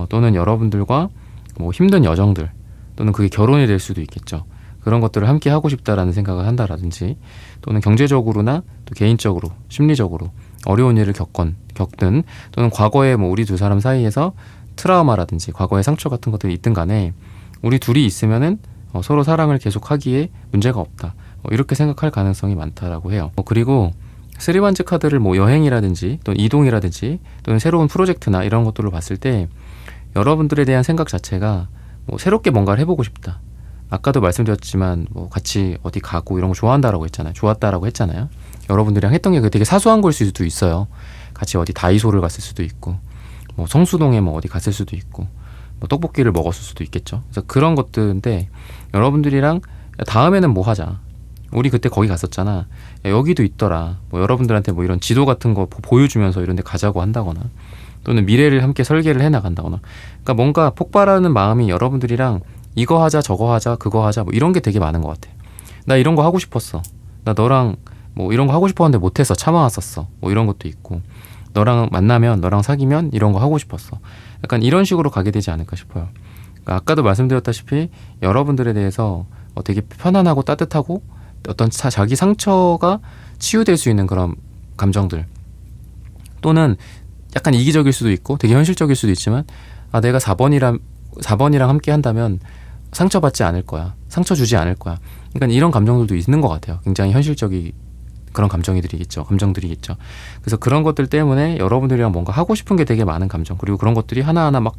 또는 여러분들과 뭐 힘든 여정들, 또는 그게 결혼이 될 수도 있겠죠. 그런 것들을 함께 하고 싶다라는 생각을 한다라든지, 또는 경제적으로나 또 개인적으로, 심리적으로 어려운 일을 겪든, 또는 과거에 뭐 우리 두 사람 사이에서 트라우마라든지 과거의 상처 같은 것들이 있든 간에 우리 둘이 있으면은 서로 사랑을 계속하기에 문제가 없다. 이렇게 생각할 가능성이 많다라고 해요. 그리고 쓰리반즈 카드를 뭐 여행이라든지 또는 이동이라든지 또는 새로운 프로젝트나 이런 것들을 봤을 때 여러분들에 대한 생각 자체가 뭐 새롭게 뭔가를 해보고 싶다. 아까도 말씀드렸지만 뭐 같이 어디 가고 이런 거 좋아한다라고 했잖아요. 좋았다라고 했잖아요. 여러분들이랑 했던 게 되게 사소한 걸 수도 있어요. 같이 어디 다이소를 갔을 수도 있고, 뭐 성수동에 뭐 어디 갔을 수도 있고 뭐 떡볶이를 먹었을 수도 있겠죠. 그래서 그런 것들인데 여러분들이랑 야, 다음에는 뭐 하자. 우리 그때 거기 갔었잖아. 야, 여기도 있더라. 뭐 여러분들한테 뭐 이런 지도 같은 거 보여주면서 이런 데 가자고 한다거나 또는 미래를 함께 설계를 해나간다거나 그러니까 뭔가 폭발하는 마음이 여러분들이랑 이거 하자 저거 하자 그거 하자 뭐 이런 게 되게 많은 것 같아. 나 이런 거 하고 싶었어. 나 너랑 뭐 이런 거 하고 싶었는데 못해서 참아왔었어. 뭐 이런 것도 있고 너랑 만나면 너랑 사귀면 이런 거 하고 싶었어. 약간 이런 식으로 가게 되지 않을까 싶어요. 그러니까 아까도 말씀드렸다시피 여러분들에 대해서 되게 편안하고 따뜻하고 어떤 자기 상처가 치유될 수 있는 그런 감정들 또는 약간 이기적일 수도 있고 되게 현실적일 수도 있지만 아 내가 4번이랑 함께 한다면 상처받지 않을 거야. 상처 주지 않을 거야. 그러니까 이런 감정들도 있는 것 같아요. 굉장히 현실적인 그런 감정들이 있죠. 그래서 그런 것들 때문에 여러분들이랑 뭔가 하고 싶은 게 되게 많은 감정 그리고 그런 것들이 하나하나 막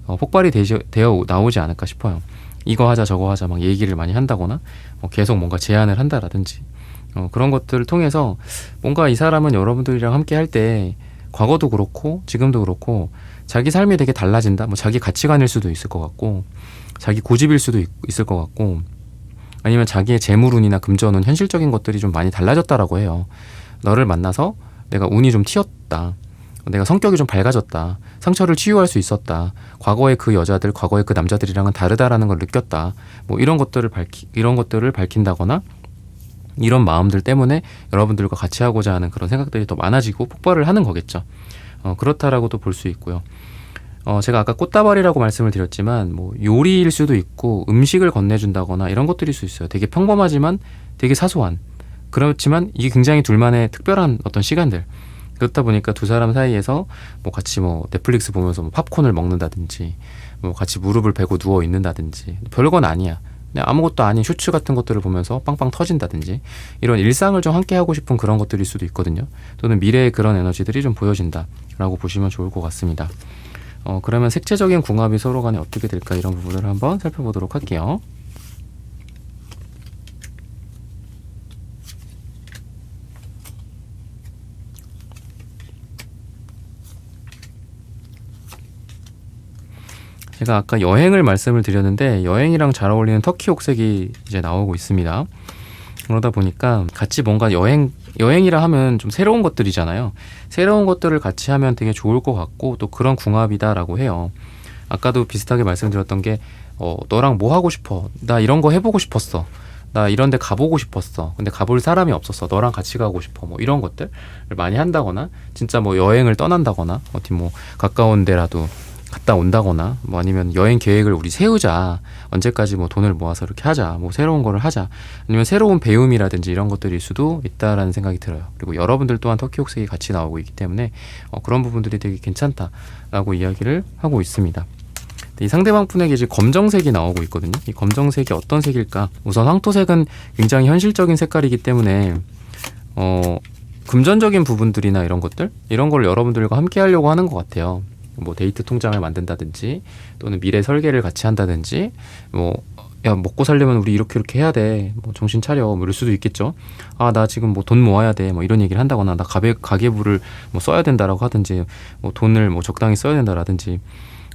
폭발이 되어 나오지 않을까 싶어요. 이거 하자 저거 하자 막 얘기를 많이 한다거나 계속 뭔가 제안을 한다라든지 그런 것들을 통해서 뭔가 이 사람은 여러분들이랑 함께 할 때 과거도 그렇고 지금도 그렇고 자기 삶이 되게 달라진다. 뭐 자기 가치관일 수도 있을 것 같고 자기 고집일 수도 있을 것 같고 아니면 자기의 재물운이나 금전운 현실적인 것들이 좀 많이 달라졌다라고 해요. 너를 만나서 내가 운이 좀 튀었다. 내가 성격이 좀 밝아졌다. 상처를 치유할 수 있었다. 과거의 그 여자들, 과거의 그 남자들이랑은 다르다라는 걸 느꼈다. 뭐 이런 것들을 밝힌다거나 이런 마음들 때문에 여러분들과 같이 하고자 하는 그런 생각들이 더 많아지고 폭발을 하는 거겠죠. 그렇다라고도 볼 수 있고요. 제가 아까 꽃다발이라고 말씀을 드렸지만 뭐 요리일 수도 있고 음식을 건네준다거나 이런 것들일 수 있어요. 되게 평범하지만 되게 사소한 그렇지만 이게 굉장히 둘만의 특별한 어떤 시간들 그렇다 보니까 두 사람 사이에서 뭐 같이 뭐 넷플릭스 보면서 뭐 팝콘을 먹는다든지 뭐 같이 무릎을 베고 누워 있는다든지 별건 아니야. 그냥 아무것도 아닌 쇼츠 같은 것들을 보면서 빵빵 터진다든지 이런 일상을 좀 함께 하고 싶은 그런 것들일 수도 있거든요. 또는 미래의 그런 에너지들이 좀 보여진다라고 보시면 좋을 것 같습니다. 그러면 색채적인 궁합이 서로 간에 어떻게 될까 이런 부분을 한번 살펴보도록 할게요. 제가 아까 여행을 말씀을 드렸는데 여행이랑 잘 어울리는 터키 옥색이 이제 나오고 있습니다. 그러다 보니까 같이 뭔가 여행이라 하면 좀 새로운 것들이잖아요. 새로운 것들을 같이 하면 되게 좋을 것 같고 또 그런 궁합이다라고 해요. 아까도 비슷하게 말씀드렸던 게 너랑 뭐 하고 싶어? 나 이런 거 해보고 싶었어. 나 이런 데 가보고 싶었어. 근데 가볼 사람이 없었어. 너랑 같이 가고 싶어. 뭐 이런 것들을 많이 한다거나 진짜 뭐 여행을 떠난다거나 어디 뭐 가까운 데라도 갔다 온다거나 뭐 아니면 여행 계획을 우리 세우자. 언제까지 뭐 돈을 모아서 이렇게 하자. 뭐 새로운 거를 하자. 아니면 새로운 배움이라든지 이런 것들일 수도 있다라는 생각이 들어요. 그리고 여러분들 또한 터키 옥색이 같이 나오고 있기 때문에 그런 부분들이 되게 괜찮다라고 이야기를 하고 있습니다. 이 상대방 분에게 이제 검정색이 나오고 있거든요. 이 검정색이 어떤 색일까? 우선 황토색은 굉장히 현실적인 색깔이기 때문에 금전적인 부분들이나 이런 것들 이런 걸 여러분들과 함께 하려고 하는 것 같아요. 뭐 데이트 통장을 만든다든지 또는 미래 설계를 같이 한다든지 뭐 야 먹고 살려면 우리 이렇게 해야 돼. 뭐 정신 차려. 뭐 이럴 수도 있겠죠. 아 나 지금 뭐 돈 모아야 돼. 뭐 이런 얘기를 한다거나 나 가계부를 뭐 써야 된다라고 하든지 뭐 돈을 뭐 적당히 써야 된다라든지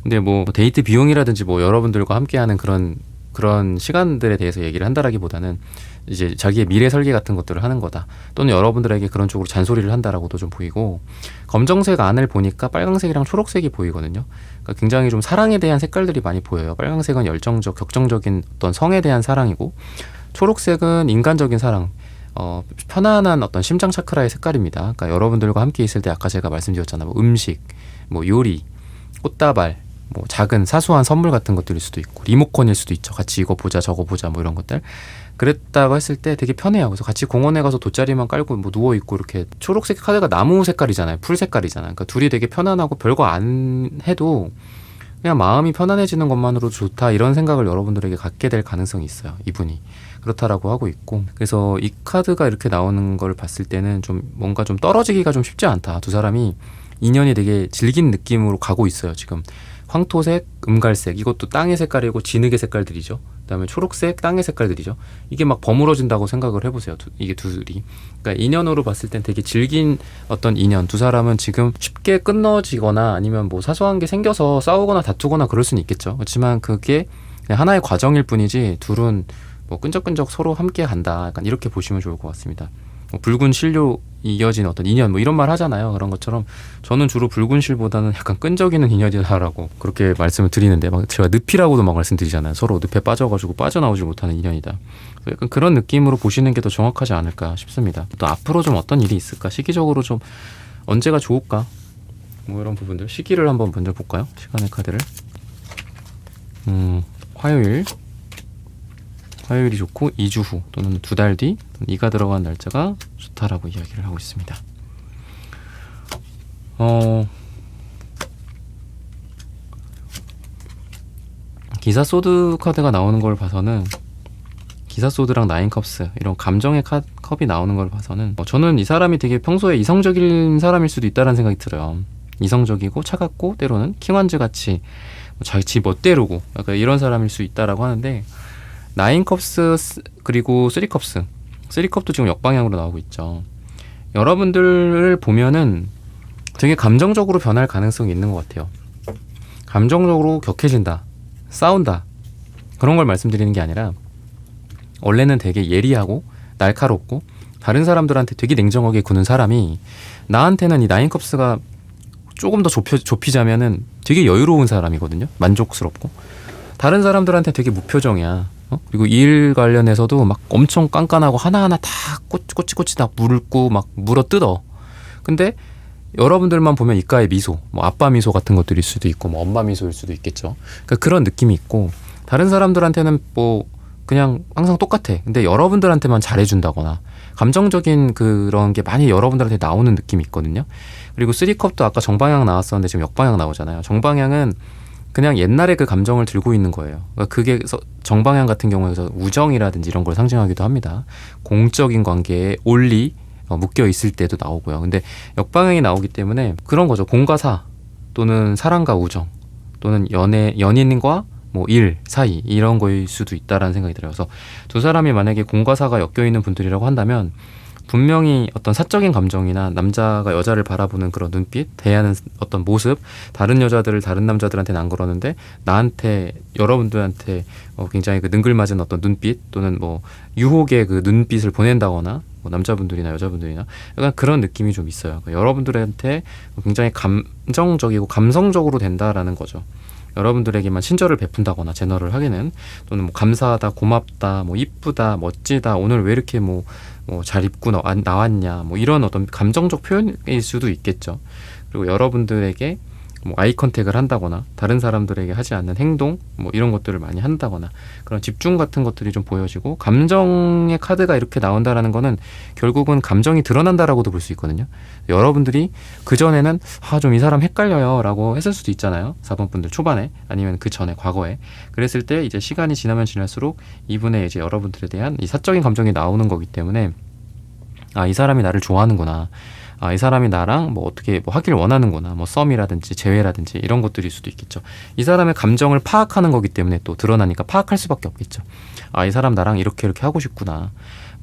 근데 뭐 데이트 비용이라든지 뭐 여러분들과 함께하는 그런 시간들에 대해서 얘기를 한다라기보다는 이제 자기의 미래 설계 같은 것들을 하는 거다. 또는 여러분들에게 그런 쪽으로 잔소리를 한다라고도 좀 보이고 검정색 안을 보니까 빨강색이랑 초록색이 보이거든요. 그러니까 굉장히 좀 사랑에 대한 색깔들이 많이 보여요. 빨강색은 열정적, 격정적인 어떤 성에 대한 사랑이고 초록색은 인간적인 사랑, 편안한 어떤 심장 차크라의 색깔입니다. 그러니까 여러분들과 함께 있을 때 아까 제가 말씀드렸잖아요. 뭐 음식, 뭐 요리, 꽃다발, 뭐 작은 사소한 선물 같은 것들일 수도 있고 리모컨일 수도 있죠. 같이 이거 보자 저거 보자 뭐 이런 것들 그랬다고 했을 때 되게 편해요. 그래서 같이 공원에 가서 돗자리만 깔고 뭐 누워있고 이렇게 초록색 카드가 나무 색깔이잖아요. 풀 색깔이잖아요. 그러니까 둘이 되게 편안하고 별거 안 해도 그냥 마음이 편안해지는 것만으로도 좋다 이런 생각을 여러분들에게 갖게 될 가능성이 있어요. 이분이 그렇다라고 하고 있고 그래서 이 카드가 이렇게 나오는 걸 봤을 때는 좀 뭔가 좀 떨어지기가 좀 쉽지 않다. 두 사람이 인연이 되게 질긴 느낌으로 가고 있어요. 지금 황토색, 음갈색, 이것도 땅의 색깔이고 진흙의 색깔들이죠. 그다음에 초록색, 땅의 색깔들이죠. 이게 막 버무러진다고 생각을 해보세요. 이게 둘이. 그러니까 인연으로 봤을 땐 되게 질긴 어떤 인연. 두 사람은 지금 쉽게 끊어지거나 아니면 뭐 사소한 게 생겨서 싸우거나 다투거나 그럴 수는 있겠죠. 그렇지만 그게 그냥 하나의 과정일 뿐이지 둘은 뭐 끈적끈적 서로 함께 간다. 약간 이렇게 보시면 좋을 것 같습니다. 뭐 붉은 실로 이어진 어떤 인연 뭐 이런 말 하잖아요. 그런 것처럼 저는 주로 붉은 실보다는 약간 끈적이는 인연이다라고 그렇게 말씀을 드리는데, 막 제가 늪이라고도 막 말씀드리잖아요. 서로 늪에 빠져가지고 빠져나오지 못하는 인연이다. 약간 그런 느낌으로 보시는 게 더 정확하지 않을까 싶습니다. 또 앞으로 좀 어떤 일이 있을까, 시기적으로 좀 언제가 좋을까, 뭐 이런 부분들 시기를 한번 먼저 볼까요? 시간의 카드를. 화요일이 좋고 2주 후 또는 2달 뒤 이가 들어간 날짜가 좋다라고 이야기를 하고 있습니다. 기사 소드 카드가 나오는 걸 봐서는, 기사 소드랑 나인 컵스 이런 감정의 컵이 나오는 걸 봐서는 저는 이 사람이 되게 평소에 이성적인 사람일 수도 있다는 생각이 들어요. 이성적이고 차갑고 때로는 킹완즈 같이 자기 멋대로고 약간 이런 사람일 수 있다라고 하는데, 나인 컵스 그리고 3컵스, 3컵도 지금 역방향으로 나오고 있죠. 여러분들을 보면은 되게 감정적으로 변할 가능성이 있는 것 같아요. 감정적으로 격해진다, 싸운다, 그런 걸 말씀드리는 게 아니라, 원래는 되게 예리하고 날카롭고 다른 사람들한테 되게 냉정하게 구는 사람이 나한테는 이 나인 컵스가 조금 더 좁히자면은 되게 여유로운 사람이거든요. 만족스럽고. 다른 사람들한테 되게 무표정이야. 그리고 일 관련해서도 막 엄청 깐깐하고 하나하나 다 꼬치꼬치 다 물고 막 물어뜯어. 근데 여러분들만 보면 이가의 미소, 뭐 아빠 미소 같은 것들일 수도 있고 뭐 엄마 미소일 수도 있겠죠. 그러니까 그런 느낌이 있고, 다른 사람들한테는 뭐 그냥 항상 똑같아. 근데 여러분들한테만 잘해준다거나 감정적인 그런 게 많이 여러분들한테 나오는 느낌이 있거든요. 그리고 3컵도 아까 정방향 나왔었는데 지금 역방향 나오잖아요. 정방향은 그냥 옛날에 그 감정을 들고 있는 거예요. 그러니까 그게 정방향 같은 경우에서 우정이라든지 이런 걸 상징하기도 합니다. 공적인 관계에 올리 묶여 있을 때도 나오고요. 근데 역방향이 나오기 때문에 그런 거죠. 공과 사 또는 사랑과 우정 또는 연인과 뭐 일, 사이 이런 거일 수도 있다라는 생각이 들어요. 그래서 두 사람이 만약에 공과 사가 엮여 있는 분들이라고 한다면 분명히 어떤 사적인 감정이나 남자가 여자를 바라보는 그런 눈빛, 대하는 어떤 모습, 다른 여자들을 다른 남자들한테는 안 그러는데 나한테, 여러분들한테 굉장히 그 능글맞은 어떤 눈빛 또는 뭐 유혹의 그 눈빛을 보낸다거나, 뭐 남자분들이나 여자분들이나 약간 그런 느낌이 좀 있어요. 그러니까 여러분들한테 굉장히 감정적이고 감성적으로 된다라는 거죠. 여러분들에게만 친절을 베푼다거나 제너를 하기는, 또는 뭐 감사하다, 고맙다, 뭐 이쁘다, 멋지다, 오늘 왜 이렇게 뭐 잘 입고 나왔냐, 뭐 이런 어떤 감정적 표현일 수도 있겠죠. 그리고 여러분들에게 뭐 아이 컨택을 한다거나 다른 사람들에게 하지 않는 행동 뭐 이런 것들을 많이 한다거나 그런 집중 같은 것들이 좀 보여지고, 감정의 카드가 이렇게 나온다라는 거는 결국은 감정이 드러난다라고도 볼 수 있거든요. 여러분들이 그전에는 좀 이 사람 헷갈려요 라고 했을 수도 있잖아요. 4번 분들 초반에 아니면 그 전에 과거에. 그랬을 때 이제 시간이 지나면 지날수록 이분의 이제 여러분들에 대한 이 사적인 감정이 나오는 거기 때문에, 이 사람이 나를 좋아하는구나, 이 사람이 나랑 뭐 어떻게 뭐 하길 원하는구나, 뭐 썸이라든지 재회라든지 이런 것들일 수도 있겠죠. 이 사람의 감정을 파악하는 거기 때문에 또 드러나니까 파악할 수밖에 없겠죠. 이 사람 나랑 이렇게 하고 싶구나,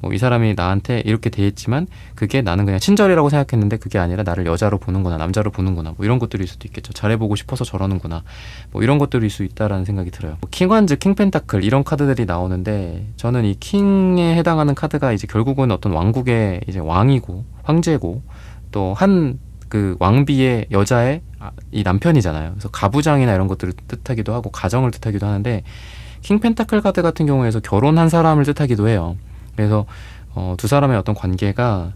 뭐 이 사람이 나한테 이렇게 대했지만 그게 나는 그냥 친절이라고 생각했는데 그게 아니라 나를 여자로 보는구나, 남자로 보는구나, 뭐 이런 것들일 수도 있겠죠. 잘해보고 싶어서 저러는구나, 뭐 이런 것들일 수 있다라는 생각이 들어요. 뭐 킹완즈, 킹펜타클 이런 카드들이 나오는데, 저는 이 킹에 해당하는 카드가 이제 결국은 어떤 왕국의 이제 왕이고 황제고 또 한 그 왕비의 여자의 이 남편이잖아요. 그래서 가부장이나 이런 것들을 뜻하기도 하고 가정을 뜻하기도 하는데, 킹 펜타클 카드 같은 경우에서 결혼한 사람을 뜻하기도 해요. 그래서 두 사람의 어떤 관계가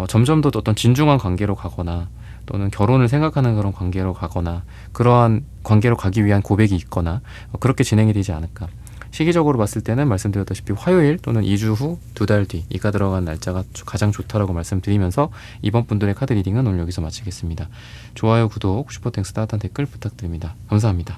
점점 더 어떤 진중한 관계로 가거나 또는 결혼을 생각하는 그런 관계로 가거나 그러한 관계로 가기 위한 고백이 있거나 그렇게 진행이 되지 않을까. 시기적으로 봤을 때는 말씀드렸다시피 화요일 또는 2주 후 2달 뒤 이가 들어간 날짜가 가장 좋다라고 말씀드리면서 이번 분들의 카드 리딩은 오늘 여기서 마치겠습니다. 좋아요, 구독, 슈퍼땡스 따뜻한 댓글 부탁드립니다. 감사합니다.